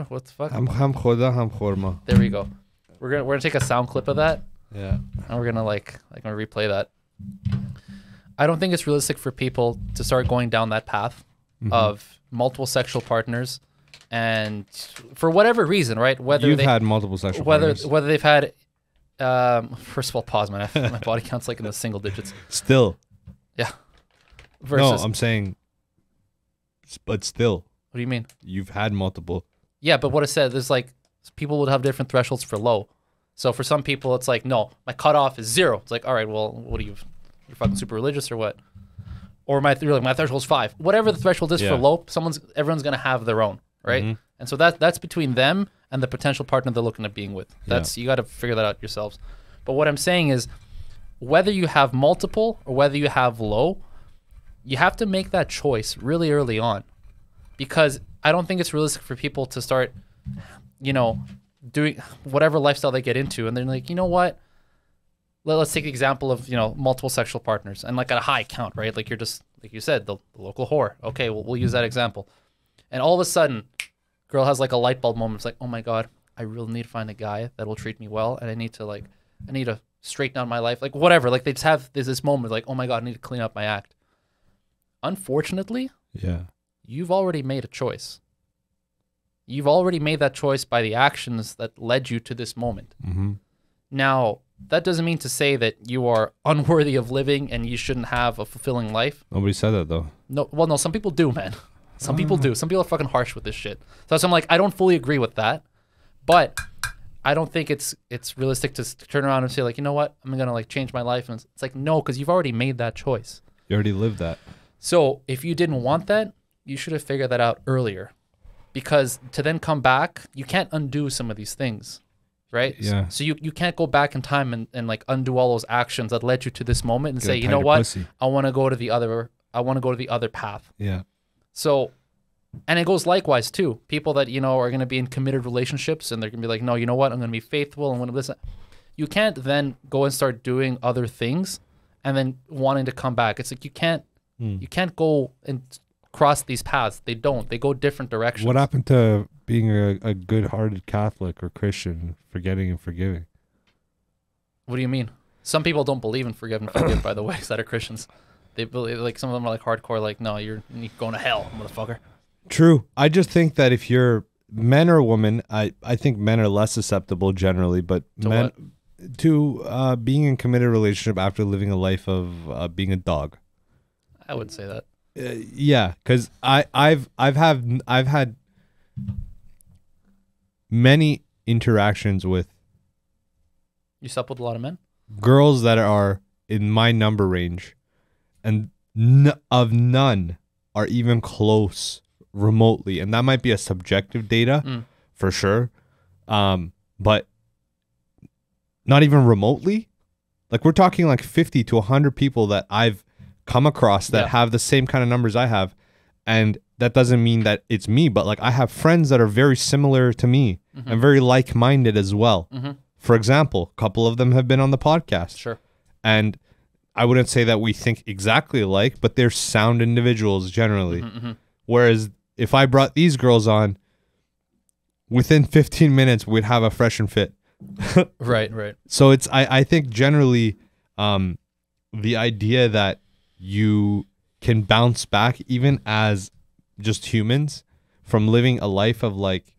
Speaker 1: What the fuck?
Speaker 2: Ham khorma.
Speaker 1: There we go. We're gonna take a sound clip of that.
Speaker 2: Yeah.
Speaker 1: And we're gonna gonna replay that. I don't think it's realistic for people to start going down that path of multiple sexual partners, and for whatever reason, right? Whether
Speaker 2: you've had multiple sexual partners.
Speaker 1: Whether they've had, first of all, pause, man. My body count's like in the single digits.
Speaker 2: Still.
Speaker 1: Yeah.
Speaker 2: No, I'm saying, but still.
Speaker 1: What do you mean?
Speaker 2: You've had multiple.
Speaker 1: Yeah, but what I said is like people would have different thresholds for low. So for some people, it's like, no, my cutoff is 0. It's like, all right, well, what are you? You're fucking super religious or what? Or my threshold is 5. Whatever the threshold is for low, everyone's gonna have their own, right? And so that's between them and the potential partner they're looking at being with. You got to figure that out yourselves. But what I'm saying is, whether you have multiple or whether you have low, you have to make that choice really early on. Because I don't think it's realistic for people to start, doing whatever lifestyle they get into. And they're like, you know what? Let's take the example of, multiple sexual partners and like at a high count, right? Like you're just, like you said, the local whore. Okay, we'll use that example. And all of a sudden, girl has like a light bulb moment. It's like, oh my God, I really need to find a guy that will treat me well. And I need to straighten out my life. Like whatever. Like there's this moment like, oh my God, I need to clean up my act. Unfortunately.
Speaker 2: Yeah.
Speaker 1: You've already made a choice. You've already made that choice by the actions that led you to this moment.
Speaker 2: Mm-hmm.
Speaker 1: Now, that doesn't mean to say that you are unworthy of living and you shouldn't have a fulfilling life.
Speaker 2: Nobody said that though.
Speaker 1: No, well, no, some people do, man. Some people do. Some people are fucking harsh with this shit. So I'm like, I don't fully agree with that, but I don't think it's realistic to turn around and say like, you know what, I'm gonna like change my life, and it's like, no, because you've already made that choice.
Speaker 2: You already lived that.
Speaker 1: So if you didn't want that, you should have figured that out earlier, because to then come back, you can't undo some of these things, right?
Speaker 2: Yeah.
Speaker 1: So you can't go back in time and like undo all those actions that led you to this moment and
Speaker 2: Get a
Speaker 1: say, you know
Speaker 2: tighter
Speaker 1: what,
Speaker 2: pussy.
Speaker 1: I want to go to the other path.
Speaker 2: Yeah.
Speaker 1: So, and it goes likewise too. People that, you know, are going to be in committed relationships and they're going to be like, no, you know what? I'm going to be faithful. I'm going to listen. You can't then go and start doing other things and then wanting to come back. It's like, you can't go and cross these paths. They go different directions.
Speaker 2: What happened to being a good-hearted Catholic or Christian, forgetting and forgiving?
Speaker 1: What do you mean? Some people don't believe in forgive and forgive, by the way, that are Christians. They believe, like, some of them are like hardcore, like, no, you're going to hell, motherfucker.
Speaker 2: True. I just think that if you're men or women, I think men are less susceptible generally, but to being in committed relationship after living a life of being a dog.
Speaker 1: I wouldn't say that.
Speaker 2: Yeah, because I've had many interactions with
Speaker 1: You slept with a lot of men?
Speaker 2: girls that are in my number range, and none are even close remotely, and that might be a subjective data for sure, but not even remotely. Like, we're talking like 50 to 100 people that I've come across that have the same kind of numbers I have, and that doesn't mean that it's me, but like, I have friends that are very similar to me and very like-minded as well. For example, a couple of them have been on the podcast.
Speaker 1: Sure.
Speaker 2: And I wouldn't say that we think exactly alike, but they're sound individuals generally. Whereas if I brought these girls on, within 15 minutes, we'd have a fresh and fit.
Speaker 1: Right.
Speaker 2: So it's, I think generally, the idea that you can bounce back even as just humans from living a life of like,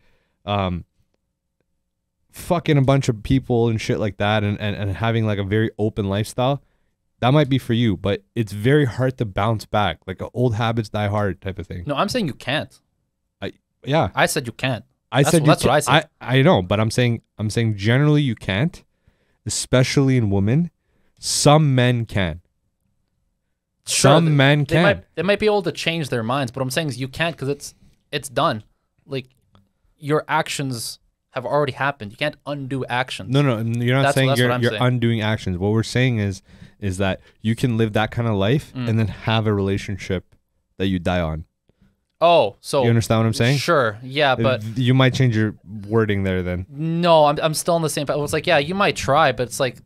Speaker 2: fucking a bunch of people and shit like that, and having like a very open lifestyle, that might be for you, but it's very hard to bounce back, like old habits die hard type of thing.
Speaker 1: No, I'm saying you can't.
Speaker 2: Yeah,
Speaker 1: I said you can't.
Speaker 2: that's
Speaker 1: what I said.
Speaker 2: I know, but I'm saying generally you can't, especially in women. Some men can.
Speaker 1: Sure,
Speaker 2: Some men can.
Speaker 1: They might be able to change their minds, but what I'm saying is you can't, because it's done. Like, your actions have already happened. You can't undo actions.
Speaker 2: No, you're not saying you're
Speaker 1: saying.
Speaker 2: undoing actions. What we're saying is that you can live that kind of life and then have a relationship that you die on.
Speaker 1: Oh, so
Speaker 2: You understand what I'm saying?
Speaker 1: Sure, yeah, but
Speaker 2: You might change your wording there then.
Speaker 1: no, I'm still on the same. It's like, yeah, you might try, but it's like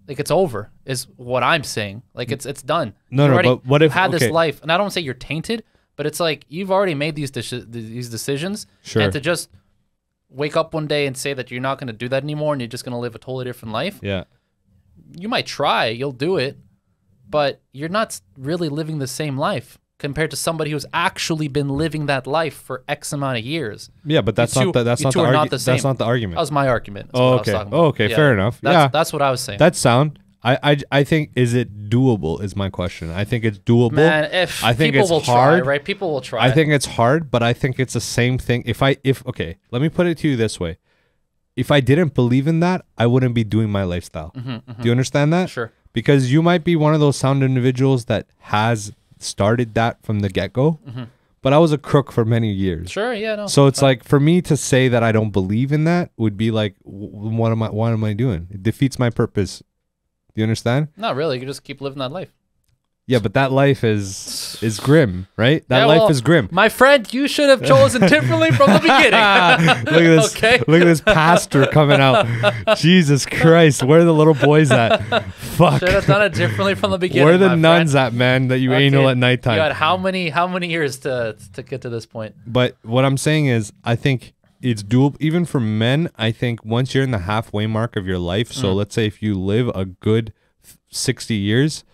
Speaker 1: it's over. Is what I'm saying. Like, it's done.
Speaker 2: No, but what if
Speaker 1: you had
Speaker 2: okay.
Speaker 1: this life, and I don't say you're tainted, but it's like you've already made these decisions,
Speaker 2: Sure.
Speaker 1: and to just wake up one day and say that you're not going to do that anymore and you're just going to live a totally different life.
Speaker 2: Yeah.
Speaker 1: You might try, you'll do it, but you're not really living the same life compared to somebody who's actually been living that life for X amount of years.
Speaker 2: Yeah, but that's not the
Speaker 1: That's not the
Speaker 2: argument.
Speaker 1: That was my argument.
Speaker 2: Oh, okay. Oh, okay. Fair enough.
Speaker 1: That's what I was saying.
Speaker 2: That's sound. I think, is it doable is my question. I think it's doable.
Speaker 1: Man, if
Speaker 2: I think
Speaker 1: people
Speaker 2: it's
Speaker 1: will
Speaker 2: hard.
Speaker 1: try, right? People will try.
Speaker 2: I think it's hard, but I think it's the same thing. Okay, let me put it to you this way. If I didn't believe in that, I wouldn't be doing my lifestyle. Do you understand that?
Speaker 1: Sure.
Speaker 2: Because you might be one of those sound individuals that has started that from the get-go, but I was a crook for many years.
Speaker 1: Sure, yeah, no.
Speaker 2: So it's like, for me to say that I don't believe in that would be like, what am I doing? It defeats my purpose. Do you understand?
Speaker 1: Not really. You can just keep living that life.
Speaker 2: Yeah, but that life is grim, right? That life is grim.
Speaker 1: My friend, you should have chosen differently from the beginning.
Speaker 2: Look at this.
Speaker 1: Okay.
Speaker 2: Look at this pastor coming out. Jesus Christ, where are the little boys at? Fuck.
Speaker 1: Should have done it differently from the beginning.
Speaker 2: Where are the
Speaker 1: my
Speaker 2: nuns
Speaker 1: friend.
Speaker 2: at, man? That you
Speaker 1: Okay,
Speaker 2: anal at nighttime.
Speaker 1: You had how many years to get to this point?
Speaker 2: But what I'm saying is, I think it's doable even for men. I think once you're in the halfway mark of your life, so let's say if you live a good 60 years,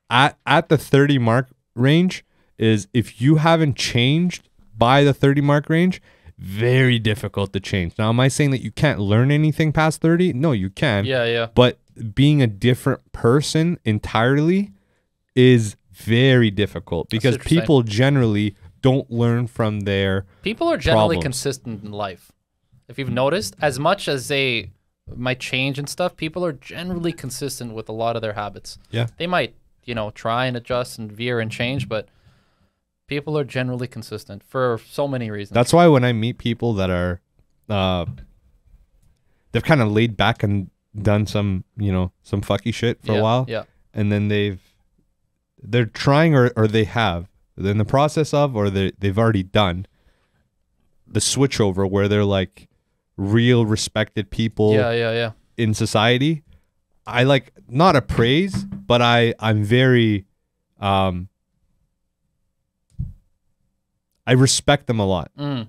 Speaker 2: at the 30 mark range, is if you haven't changed by the 30 mark range, very difficult to change. Now, am I saying that you can't learn anything past 30? No, you can.
Speaker 1: Yeah.
Speaker 2: But being a different person entirely is very difficult because
Speaker 1: interesting.
Speaker 2: people generally don't learn from their
Speaker 1: People are generally
Speaker 2: problems.
Speaker 1: consistent in life. If you've noticed, as much as they might change and stuff, people are generally consistent with a lot of their habits.
Speaker 2: Yeah.
Speaker 1: They might, try and adjust and veer and change, but people are generally consistent for so many reasons.
Speaker 2: That's why when I meet people that are they've kind of laid back and done some fucky shit for a while,
Speaker 1: Yeah.
Speaker 2: and then they're trying or they have, they're in the process of, or they've already done the switch over where they're like real respected people
Speaker 1: Yeah.
Speaker 2: in society. I like not appraise, but I'm very I respect them a lot
Speaker 1: Mm.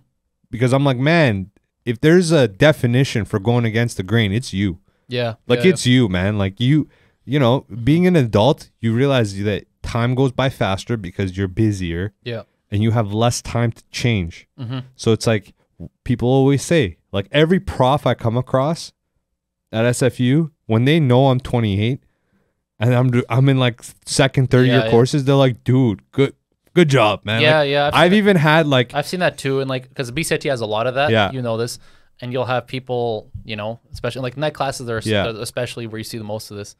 Speaker 2: because I'm like, man, if there's a definition for going against the grain, it's you.
Speaker 1: Yeah.
Speaker 2: Like
Speaker 1: yeah,
Speaker 2: it's you, man. Like being an adult, you realize that time goes by faster because you're busier
Speaker 1: Yeah.
Speaker 2: and you have less time to change.
Speaker 1: Mm-hmm.
Speaker 2: So it's like people always say, like every prof I come across at SFU, when they know I'm 28 and I'm in like second, third year
Speaker 1: Yeah.
Speaker 2: courses, they're like, dude, good job, man.
Speaker 1: Yeah,
Speaker 2: Like,
Speaker 1: yeah.
Speaker 2: I've even had like,
Speaker 1: I've seen that too, and like because BCIT has a lot of that.
Speaker 2: Yeah.
Speaker 1: You know this, and you'll have people, especially like night classes are
Speaker 2: Yeah.
Speaker 1: especially where you see the most of this.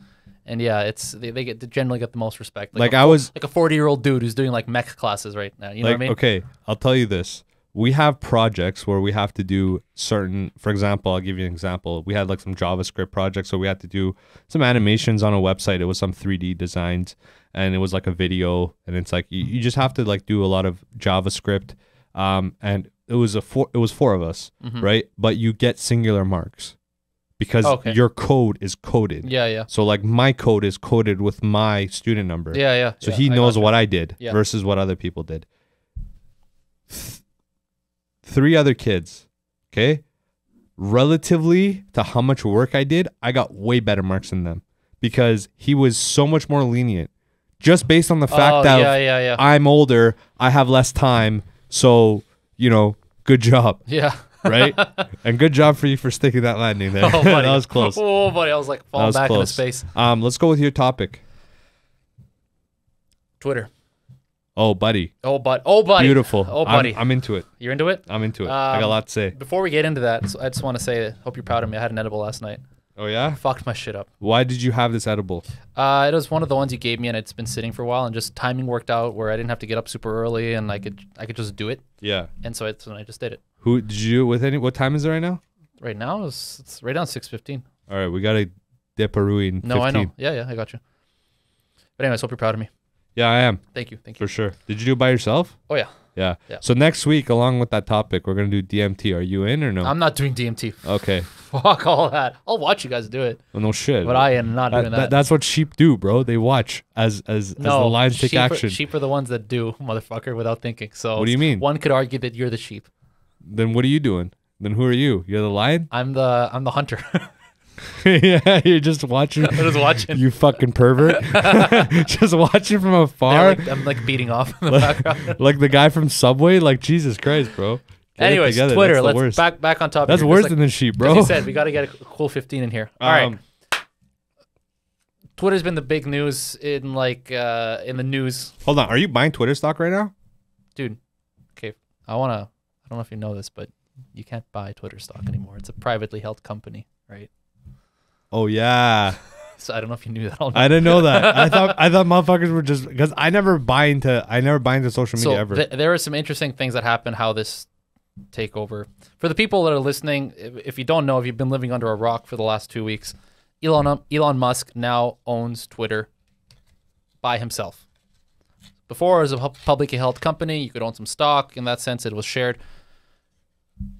Speaker 1: And yeah, they generally get the most respect.
Speaker 2: like
Speaker 1: a
Speaker 2: I was
Speaker 1: like a 40-year-old dude who's doing like mech classes right now. You know
Speaker 2: like,
Speaker 1: what I mean?
Speaker 2: okay, I'll tell you this. We have projects where we have to do certain, for example, I'll give you an example. We had like some JavaScript projects, so we had to do some animations on a website. It was some 3D designs, and it was like a video, and it's like you just have to like do a lot of JavaScript. And it was four of us,
Speaker 1: Mhm.
Speaker 2: right? But you get singular marks because
Speaker 1: Okay.
Speaker 2: your code is coded.
Speaker 1: Yeah.
Speaker 2: So like my code is coded with my student number.
Speaker 1: Yeah.
Speaker 2: So
Speaker 1: yeah,
Speaker 2: he
Speaker 1: I
Speaker 2: knows
Speaker 1: gotcha.
Speaker 2: what I did
Speaker 1: Yeah.
Speaker 2: versus what other people did. 3 other kids, okay? Relatively to how much work I did, I got way better marks than them because he was so much more lenient. Just based on the fact that
Speaker 1: yeah.
Speaker 2: I'm older, I have less time, so, good job,
Speaker 1: Yeah.
Speaker 2: right? And good job for you for sticking that landing there.
Speaker 1: Oh, buddy.
Speaker 2: That was close.
Speaker 1: Oh, buddy, I was like
Speaker 2: That
Speaker 1: falling
Speaker 2: was
Speaker 1: back into
Speaker 2: close.
Speaker 1: space.
Speaker 2: Let's go with your topic.
Speaker 1: Twitter.
Speaker 2: Oh, buddy.
Speaker 1: Oh, buddy.
Speaker 2: Beautiful.
Speaker 1: Oh, buddy.
Speaker 2: I'm into it.
Speaker 1: You're into it?
Speaker 2: I'm into it. I got a lot to say.
Speaker 1: Before we get into that, I just want to say, hope you're proud of me. I had an edible last night.
Speaker 2: Oh, yeah?
Speaker 1: Fucked my shit up.
Speaker 2: Why did you have this edible?
Speaker 1: It was one of the ones you gave me, and it's been sitting for a while, and just timing worked out where I didn't have to get up super early, and I could just do it,
Speaker 2: Yeah.
Speaker 1: and so I just did it.
Speaker 2: Who did you do it with? What time is it right now?
Speaker 1: Right now, it's right down 6:15.
Speaker 2: All right, we got to dip a Rui in 15.
Speaker 1: No, I know. Yeah, I got you. But anyways, hope you're proud of me.
Speaker 2: Yeah, I am,
Speaker 1: Thank you.
Speaker 2: for sure. Did you do it by yourself?
Speaker 1: Oh yeah,
Speaker 2: Yeah.
Speaker 1: Yeah.
Speaker 2: So next week, along with that topic, we're going to do DMT. Are you in or no?
Speaker 1: I'm not doing DMT.
Speaker 2: Okay.
Speaker 1: Fuck all that. I'll watch you guys do it,
Speaker 2: Well, no shit.
Speaker 1: but I am not doing that.
Speaker 2: That's what sheep do, bro. They watch as the lions take action.
Speaker 1: Sheep are the ones that do, motherfucker, without thinking. So
Speaker 2: What do you mean?
Speaker 1: One could argue that you're the sheep.
Speaker 2: Then what are you doing? Then who are you? You're the lion?
Speaker 1: I'm the hunter.
Speaker 2: Yeah, you're just watching.
Speaker 1: I'm just watching.
Speaker 2: You fucking pervert. Just watching from
Speaker 1: Yeah,
Speaker 2: afar.
Speaker 1: I'm like beating off in the background.
Speaker 2: Like the guy from Subway. Like, Jesus Christ, bro. Get it
Speaker 1: Anyways,
Speaker 2: together.
Speaker 1: Twitter.
Speaker 2: That's the
Speaker 1: Let's
Speaker 2: worst.
Speaker 1: back on topic.
Speaker 2: That's
Speaker 1: here.
Speaker 2: worse
Speaker 1: Just
Speaker 2: than sheep,
Speaker 1: As
Speaker 2: bro.
Speaker 1: you said, we got to get a cool 15 in here. All right.
Speaker 2: Um,
Speaker 1: Twitter's been the big news in in the news,
Speaker 2: Hold on. Are you buying Twitter stock right now?
Speaker 1: dude. Okay, I don't know if you know this, but you can't buy Twitter stock anymore. It's a privately held company, right?
Speaker 2: Oh yeah.
Speaker 1: So I don't know if you knew that.
Speaker 2: I didn't know that. I thought motherfuckers were just because I never buy into social media ever.
Speaker 1: There are some interesting things that happen. How this takeover for the people that are listening. If you don't know, if you've been living under a rock for the last 2 weeks, Elon Musk now owns Twitter by himself. Before, it was a publicly held company. You could own some stock. In that sense, it was shared.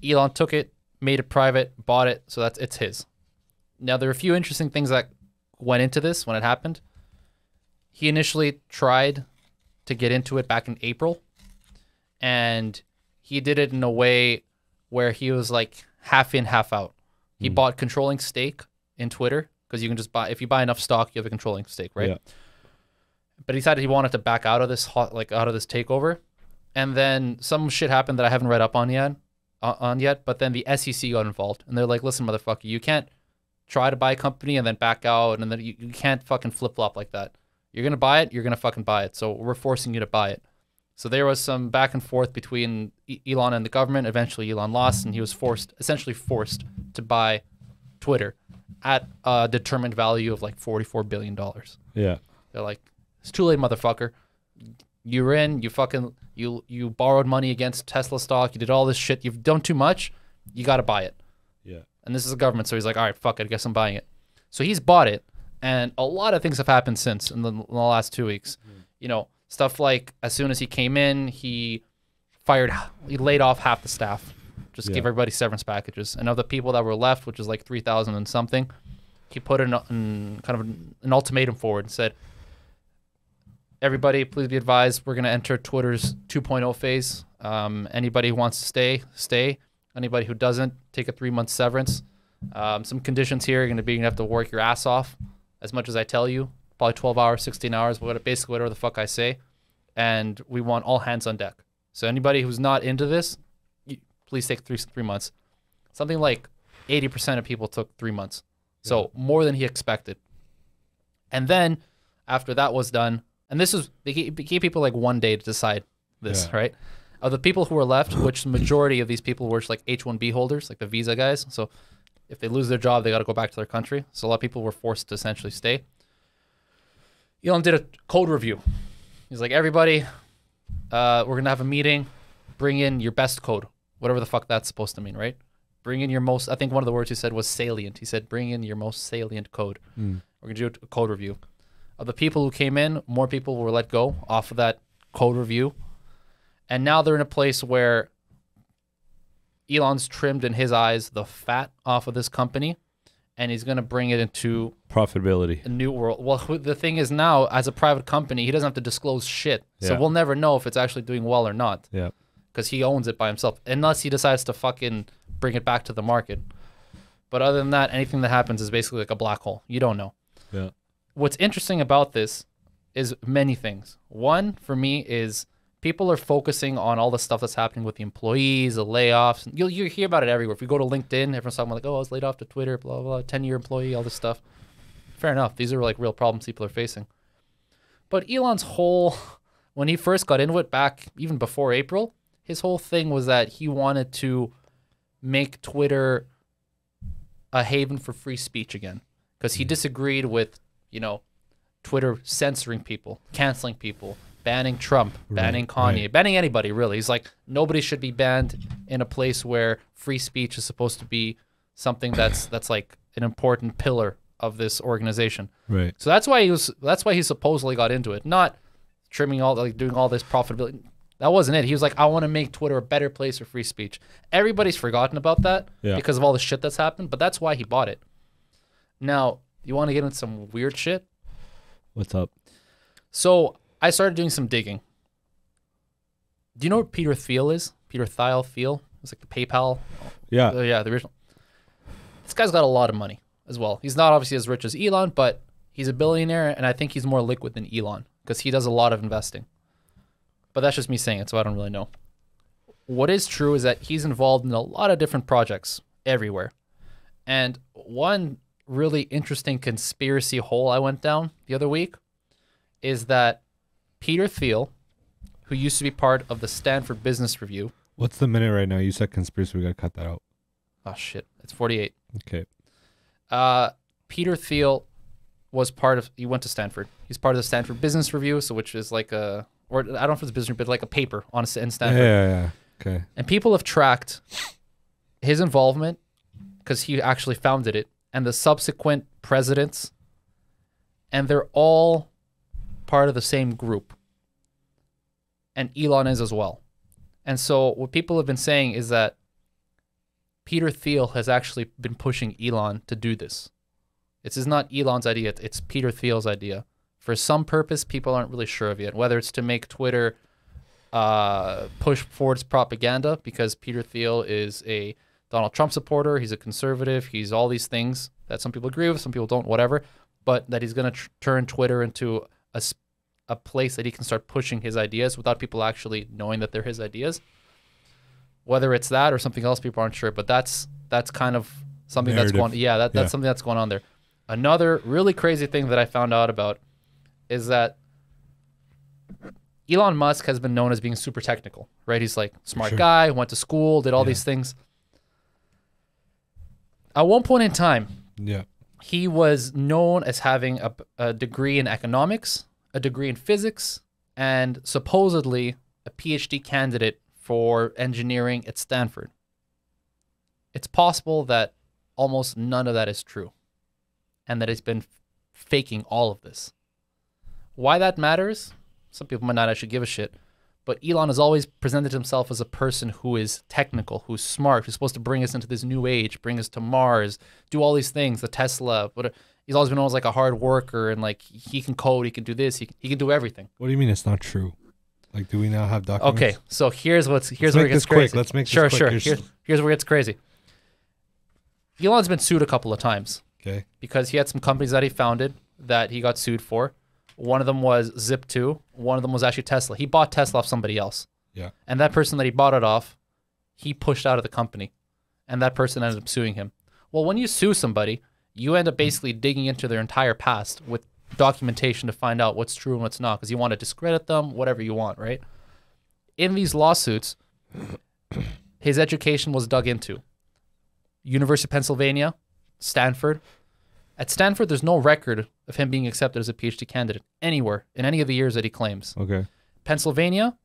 Speaker 1: Elon took it, made it private, bought it, so it's his. Now, there are a few interesting things that went into this when it happened. He initially tried to get into it back in April, and he did it in a way where he was like half in, half out. He bought controlling stake in Twitter because you can just buy, if you buy enough stock, you have a controlling stake, right?
Speaker 2: Yeah.
Speaker 1: But he decided he wanted to back out of this out of this takeover, and then some shit happened that I haven't read up on yet. But then the SEC got involved, and they're like, "Listen, motherfucker, you can't try to buy a company and then back out, and then you can't fucking flip flop like that. You're gonna buy it, you're gonna fucking buy it. So we're forcing you to buy it. So there was some back and forth between Elon and the government. Eventually, Elon lost, and he was essentially forced to buy Twitter at a determined value of like $44 billion.
Speaker 2: Yeah.
Speaker 1: They're like, it's too late, motherfucker. You're in. You borrowed money against Tesla stock. You did all this shit. You've done too much. You got to buy it.
Speaker 2: Yeah.
Speaker 1: And this is the government, so he's like, all right, fuck it. I guess I'm buying it. So he's bought it, and a lot of things have happened since in the last 2 weeks. You know, stuff like as soon as he came in, he laid off half the staff, just gave everybody severance packages. And of the people that were left, which is like 3,000 and something, he put kind of an ultimatum forward and said, everybody, please be advised, we're going to enter Twitter's 2.0 phase. Anybody who wants to stay. Anybody who doesn't, take a 3-month severance. Some conditions here, you're going to have to work your ass off as much as I tell you. Probably 12 hours, 16 hours, basically whatever the fuck I say. And we want all hands on deck. So anybody who's not into this, please take 3 months. Something like 80% of people took 3 months. So more than he expected. And then after that was done, and they gave people like 1 day to decide this, right? Of the people who were left, which the majority of these people were just like H-1B holders, like the visa guys. So if they lose their job, they got to go back to their country. So a lot of people were forced to essentially stay. Elon did a code review. He's like, everybody, we're going to have a meeting. Bring in your best code, whatever the fuck that's supposed to mean, right? Bring in your most, I think one of the words he said was salient. He said, bring in your most salient code. We're going to do a code review. Of the people who came in, more people were let go off of that code review. And now they're in a place where Elon's trimmed, in his eyes, the fat off of this company, and he's going to bring it into
Speaker 2: profitability,
Speaker 1: a new world. Well, the thing is now, as a private company, he doesn't have to disclose shit. So we'll never know if it's actually doing well or not. Yeah. Because he owns it by himself, unless he decides to fucking bring it back to the market. But other than that, anything that happens is basically like a black hole. You don't know. Yeah. What's interesting about this is many things. One, for me, is people are focusing on all the stuff that's happening with the employees, the layoffs. You hear about it everywhere. If you go to LinkedIn, everyone's talking about like, oh, I was laid off to Twitter, blah, blah, 10-year employee, all this stuff. Fair enough. These are like real problems people are facing. But Elon's when he first got into it back even before April, his whole thing was that he wanted to make Twitter a haven for free speech again. Because he disagreed with, Twitter censoring people, canceling people, banning Trump, banning Kanye, banning anybody, really. He's like, nobody should be banned in a place where free speech is supposed to be something that's like an important pillar of this organization. Right. So that's why he supposedly got into it, not trimming doing all this profitability. That wasn't it. He was like, I want to make Twitter a better place for free speech. Everybody's forgotten about that because of all the shit that's happened, but that's why he bought it. Now, you want to get into some weird shit?
Speaker 2: What's up?
Speaker 1: So I started doing some digging. Do you know what Peter Thiel is? Peter Thiel? It's like the PayPal. Yeah. The original. This guy's got a lot of money as well. He's not obviously as rich as Elon, but he's a billionaire, and I think he's more liquid than Elon because he does a lot of investing. But that's just me saying it, so I don't really know. What is true is that he's involved in a lot of different projects everywhere. And one really interesting conspiracy hole I went down the other week is that Peter Thiel, who used to be part of the Stanford Business Review.
Speaker 2: What's the minute right now? You said conspiracy. We got to cut that out.
Speaker 1: Oh, shit. It's 48.
Speaker 2: Okay.
Speaker 1: Peter Thiel he went to Stanford. He's part of the Stanford Business Review, which is like or I don't know if it's a business, but like a paper in Stanford.
Speaker 2: Yeah. Okay.
Speaker 1: And people have tracked his involvement because he actually founded it and the subsequent presidents, and they're all part of the same group. And Elon is as well. And so what people have been saying is that Peter Thiel has actually been pushing Elon to do this. This is not Elon's idea. It's Peter Thiel's idea. For some purpose, people aren't really sure of yet, whether it's to make Twitter push forward its propaganda, because Peter Thiel is a Donald Trump supporter. He's a conservative. He's all these things that some people agree with, some people don't, whatever. But that he's going to turn Twitter into a place that he can start pushing his ideas without people actually knowing that they're his ideas. Whether it's that or something else, people aren't sure. But that's kind of something
Speaker 2: Narrative.
Speaker 1: that's going. Yeah, that's
Speaker 2: Yeah.
Speaker 1: something that's going on there. Another really crazy thing that I found out about is that Elon Musk has been known as being super technical, right? He's like smart
Speaker 2: Sure.
Speaker 1: guy, went to school, did all
Speaker 2: Yeah.
Speaker 1: these things. At one point in time,
Speaker 2: Yeah.
Speaker 1: he was known as having a degree in economics, a degree in physics, and supposedly a PhD candidate for engineering at Stanford. It's possible that almost none of that is true and that he's been faking all of this. Why that matters? Some people might not actually give a shit. But Elon has always presented himself as a person who is technical, who's smart, who's supposed to bring us into this new age, bring us to Mars, do all these things, the Tesla. He's always been known as like a hard worker and like he can code, he can do this, he can do everything.
Speaker 2: What do you mean it's not true? Like, do we now have documents?
Speaker 1: Okay, so here's where
Speaker 2: make
Speaker 1: it gets
Speaker 2: this quick.
Speaker 1: crazy.
Speaker 2: Let's make this
Speaker 1: sure,
Speaker 2: quick.
Speaker 1: sure. Here's where it gets crazy. Elon's been sued a couple of times
Speaker 2: Okay.
Speaker 1: because he had some companies that he founded that he got sued for. One of them was Zip2. One of them was actually Tesla. He bought Tesla off somebody else.
Speaker 2: Yeah.
Speaker 1: And that person that he bought it off, he pushed out of the company. And that person ended up suing him. Well, when you sue somebody, you end up basically digging into their entire past with documentation to find out what's true and what's not, because you want to discredit them, whatever you want, right? In these lawsuits, his education was dug into. University of Pennsylvania, Stanford. At Stanford, there's no record of him being accepted as a PhD candidate anywhere in any of the years that he claims.
Speaker 2: Okay.
Speaker 1: Pennsylvania,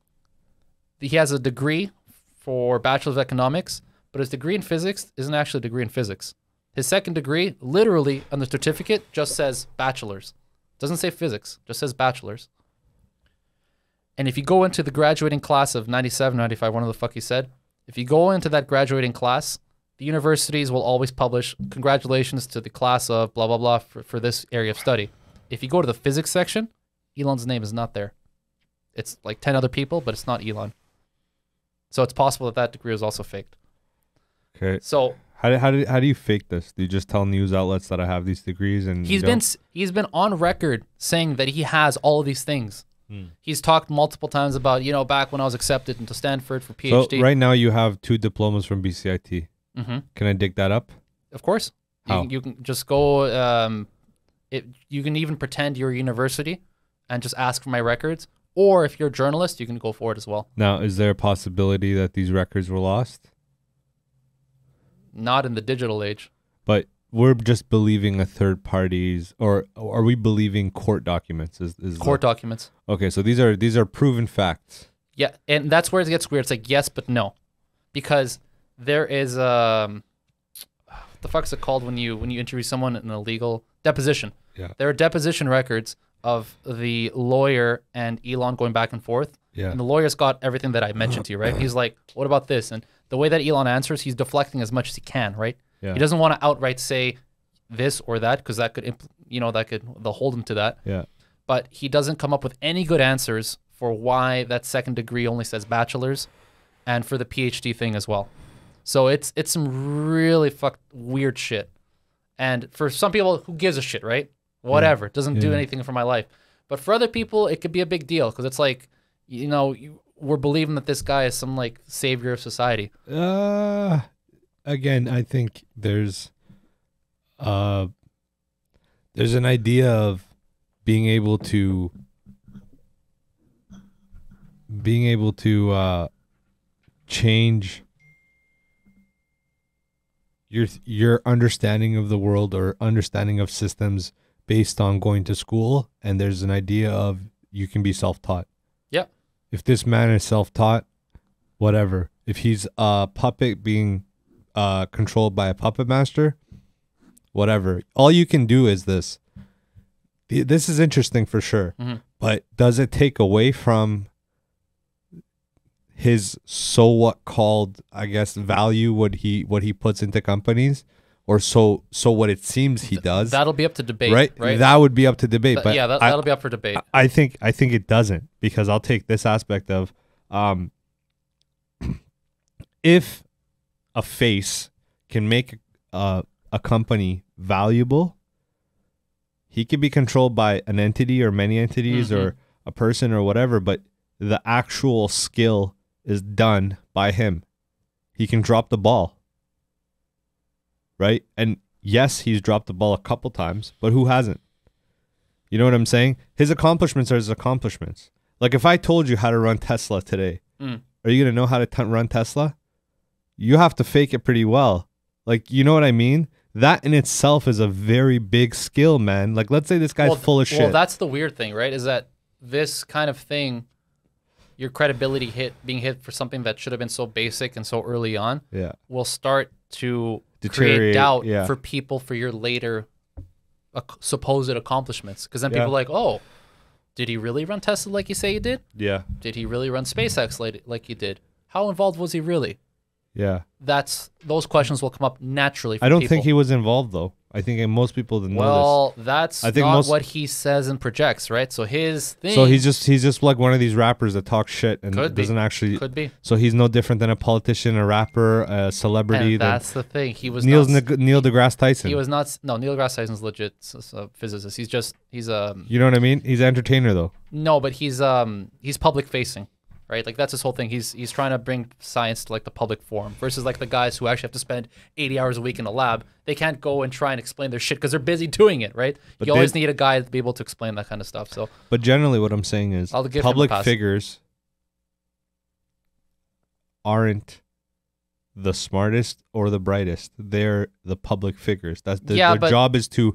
Speaker 1: he has a degree for Bachelor of Economics, but his degree in physics isn't actually a degree in physics. His second degree, literally on the certificate, just says bachelor's. Doesn't say physics, just says bachelor's. And if you go into the graduating class of 97, 95, whatever the fuck he said, if you go into that graduating class, the universities will always publish, congratulations to the class of blah, blah, blah for this area of study. If you go to the physics section, Elon's name is not there. It's like 10 other people, but it's not Elon. So it's possible that that degree was also faked.
Speaker 2: Okay.
Speaker 1: So
Speaker 2: How do you fake this? Do you just tell news outlets that I have these degrees and
Speaker 1: he's been on record saying that he has all of these things. He's talked multiple times about, back when I was accepted into Stanford for PhD.
Speaker 2: So right now you have 2 diplomas from BCIT.
Speaker 1: Mm-hmm.
Speaker 2: Can I dig that up?
Speaker 1: Of course.
Speaker 2: How?
Speaker 1: You can just go, you can even pretend you're a university and just ask for my records. Or if you're a journalist, you can go for it as well.
Speaker 2: Now, is there a possibility that these records were lost?
Speaker 1: Not in the digital age.
Speaker 2: But we're just believing a third party's, or are we believing court documents? Is
Speaker 1: Court documents.
Speaker 2: Okay, so these are proven facts.
Speaker 1: Yeah, and that's where it gets weird. It's like yes, but no, because there is what the fuck's it called when you interview someone in a legal deposition?
Speaker 2: Yeah.
Speaker 1: There are deposition records of the lawyer and Elon going back and forth.
Speaker 2: Yeah.
Speaker 1: And the lawyer's got everything that I mentioned to you, right? He's like, "What about this?" And the way that Elon answers, he's deflecting as much as he can, right?
Speaker 2: Yeah.
Speaker 1: He doesn't want to outright say this or that because that could, they'll hold him to that.
Speaker 2: Yeah.
Speaker 1: But he doesn't come up with any good answers for why that second degree only says bachelor's, and for the PhD thing as well. So it's some really weird shit. And for some people, who gives a shit, right? Whatever. It doesn't do
Speaker 2: Yeah.
Speaker 1: anything for my life. But for other people, it could be a big deal because it's like, we're believing that this guy is some like savior of society.
Speaker 2: Again, I think there's an idea of being able to change your understanding of the world or understanding of systems based on going to school, and there's an idea of you can be self-taught.
Speaker 1: Yep.
Speaker 2: If this man is self-taught, whatever. If he's a puppet being controlled by a puppet master, whatever. All you can do is this. This is interesting for sure.
Speaker 1: Mm-hmm.
Speaker 2: But does it take away from his so what called, I guess, value what he puts into companies, or so what it seems he does?
Speaker 1: That'll be up to debate, right?
Speaker 2: That would be up to debate. But
Speaker 1: yeah, that'll be up for debate.
Speaker 2: I think it doesn't, because I'll take this aspect of if a face can make a company valuable, he could be controlled by an entity or many entities or a person or whatever, but the actual skill is done by him. He can drop the ball. right? And yes, he's dropped the ball a couple times, but who hasn't? You know what I'm saying? His accomplishments are his accomplishments. Like if I told you how to run Tesla today, are you going to know how to run Tesla? You have to fake it pretty well. Like, you know what I mean? That in itself is a very big skill, man. Like, let's say this guy's full of shit.
Speaker 1: Well, that's the weird thing, right? Is that this kind of thing, your credibility being hit for something that should have been so basic and so early on, will start to create doubt for people for your later supposed accomplishments. Because then people are like, oh, did he really run Tesla like you say he did?
Speaker 2: Yeah.
Speaker 1: Did he really run SpaceX like he did? How involved was he really?
Speaker 2: Yeah.
Speaker 1: Those questions will come up naturally for
Speaker 2: I don't
Speaker 1: people.
Speaker 2: think he was involved, though. I think most people didn't know this.
Speaker 1: Well, that's not what he says and projects, right? So his thing...
Speaker 2: So he's just like one of these rappers that talks shit and doesn't actually...
Speaker 1: Could be.
Speaker 2: So he's no different than a politician, a rapper, a celebrity.
Speaker 1: And that's the thing. He was
Speaker 2: Neil deGrasse Tyson.
Speaker 1: He was not... No, Neil deGrasse Tyson's legit a physicist. He's
Speaker 2: You know what I mean? He's an entertainer, though.
Speaker 1: No, but he's public facing. Right, like that's his whole thing. He's trying to bring science to like the public forum versus like the guys who actually have to spend 80 hours a week in a lab. They can't go and try and explain their shit because they're busy doing it. Right, but you always need a guy to be able to explain that kind of stuff. So,
Speaker 2: but generally, what I'm saying is, public figures aren't the smartest or the brightest. They're the public figures. That's their job is to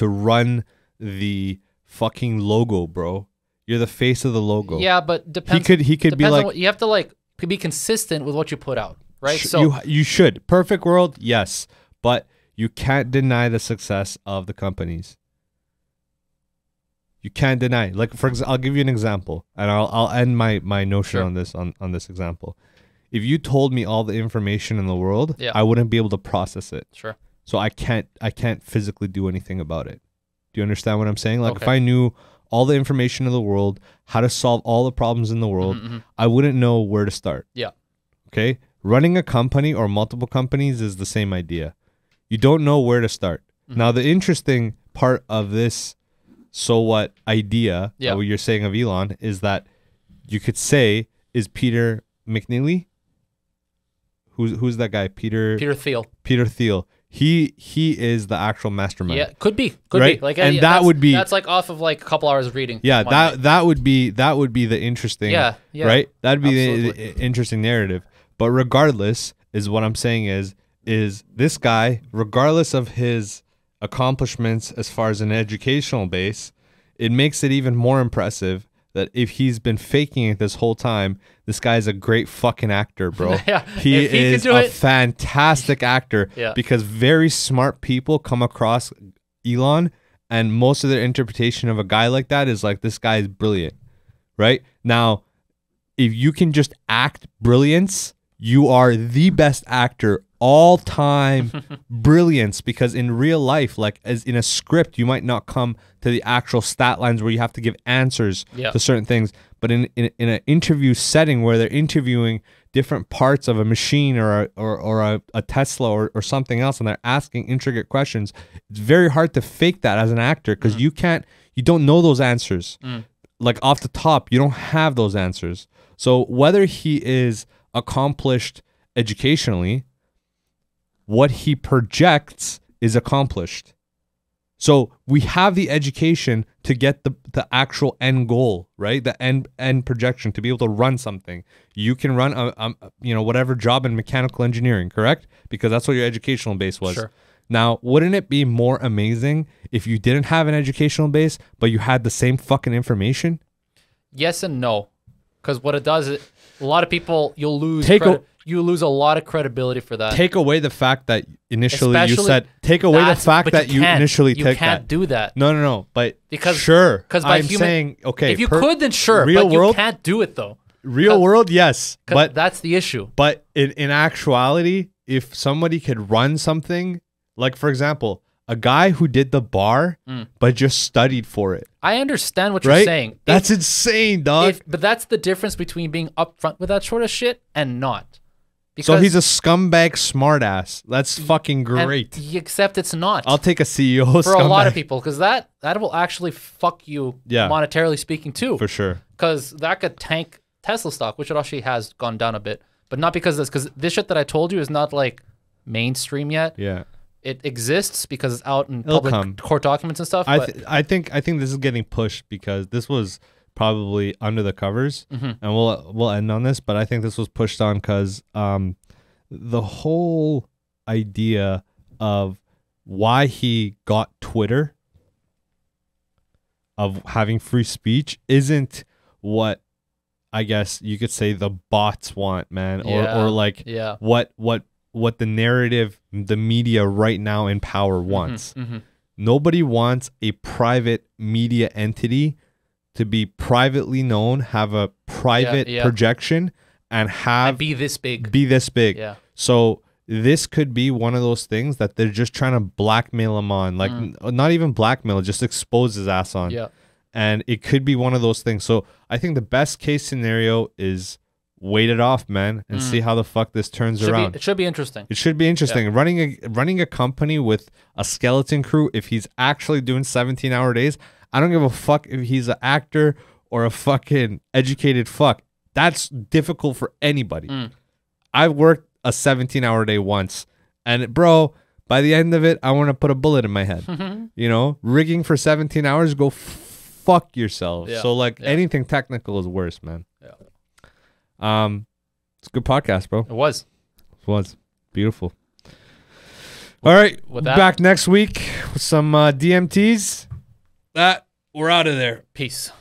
Speaker 2: run the fucking logo, bro. You're the face of the logo.
Speaker 1: Yeah, but depends. He could be like, you have to like be consistent with what you put out, right?
Speaker 2: So you should. Perfect world, yes, but you can't deny the success of the companies. You can't deny. Like for example, I'll give you an example, and I'll end my notion on this on this example. If you told me all the information in the world, I wouldn't be able to process it.
Speaker 1: Sure.
Speaker 2: So I can't physically do anything about it. Do you understand what I'm saying? Like if I knew all the information in the world, how to solve all the problems in the world, I wouldn't know where to start.
Speaker 1: Yeah.
Speaker 2: Okay? Running a company or multiple companies is the same idea. You don't know where to start. Now, the interesting part of this so what idea, what you're saying of Elon, is that you could say, is Peter McNeely? Who's that guy? Peter Thiel. Peter Thiel. He is the actual mastermind.
Speaker 1: Yeah, could be. Like,
Speaker 2: and that's
Speaker 1: like off of like a couple hours of reading.
Speaker 2: Yeah, that would be the interesting. Yeah. Right. That'd be the interesting narrative. But regardless, is what I'm saying is this guy, regardless of his accomplishments as far as an educational base, it makes it even more impressive that if he's been faking it this whole time, this guy's a great fucking actor, bro. He is a fantastic actor because very smart people come across Elon, and most of their interpretation of a guy like that is like, this guy is brilliant, right? Now, if you can just act brilliance, you are the best actor all time brilliance, because in real life, like as in a script, you might not come to the actual stat lines where you have to give answers to certain things. But in an interview setting where they're interviewing different parts of a machine or a Tesla or something else, and they're asking intricate questions, it's very hard to fake that as an actor because you don't know those answers. Like off the top, you don't have those answers. So whether he is accomplished educationally, what he projects is accomplished. So we have the education to get the actual end goal, right? The end projection to be able to run something. You can run whatever job in mechanical engineering, correct? Because that's what your educational base was.
Speaker 1: Sure.
Speaker 2: Now, wouldn't it be more amazing if you didn't have an educational base, but you had the same fucking information?
Speaker 1: Yes and no. Because what it does is a lot of people, you'll lose you lose a lot of credibility for that.
Speaker 2: Take away the fact that initially you said, take away the fact that you initially take that.
Speaker 1: You can't do that.
Speaker 2: No. But
Speaker 1: because
Speaker 2: sure.
Speaker 1: Because
Speaker 2: I'm saying, okay.
Speaker 1: If you could, then sure. But you can't do it though.
Speaker 2: Real world, yes. But
Speaker 1: that's the issue.
Speaker 2: But in actuality, if somebody could run something, like for example, a guy who did the bar but just studied for it.
Speaker 1: I understand what you're saying.
Speaker 2: That's insane, dog.
Speaker 1: But that's the difference between being upfront with that sort of shit and not.
Speaker 2: Because so he's a scumbag smartass. That's fucking great.
Speaker 1: Except it's not.
Speaker 2: I'll take a CEO
Speaker 1: for scumbag. A lot of people, because that will actually fuck you monetarily speaking too.
Speaker 2: For sure.
Speaker 1: Because that could tank Tesla stock, which it actually has gone down a bit. But not because of this, because this shit that I told you is not like mainstream yet.
Speaker 2: Yeah.
Speaker 1: it exists because it's out in
Speaker 2: It'll
Speaker 1: public
Speaker 2: come.
Speaker 1: court documents and stuff.
Speaker 2: I think this is getting pushed because this was probably under the covers, and we'll end on this. But I think this was pushed on because the whole idea of why he got Twitter, of having free speech, isn't what I guess you could say the bots want, man, or like what the narrative, the media right now in power wants. Nobody wants a private media entity to be privately known, have a private projection, and
Speaker 1: be this big.
Speaker 2: Yeah. So this could be one of those things that they're just trying to blackmail him on, like not even blackmail, just expose his ass on.
Speaker 1: Yeah.
Speaker 2: And it could be one of those things. So I think the best case scenario is wait it off, man, and see how the fuck this turns around.
Speaker 1: It should be interesting.
Speaker 2: It should be interesting. Yeah. Running a company with a skeleton crew, if he's actually doing 17-hour days, I don't give a fuck if he's an actor or a fucking educated fuck. That's difficult for anybody. I've worked a 17-hour day once, and bro, by the end of it, I want to put a bullet in my head. You know, rigging for 17 hours, go fuck yourself.
Speaker 1: Yeah.
Speaker 2: So like anything technical is worse, man.
Speaker 1: Yeah.
Speaker 2: It's a good podcast, bro.
Speaker 1: It was
Speaker 2: beautiful. All right,
Speaker 1: with that,
Speaker 2: back next week with some DMTs. We're out of there.
Speaker 1: Peace.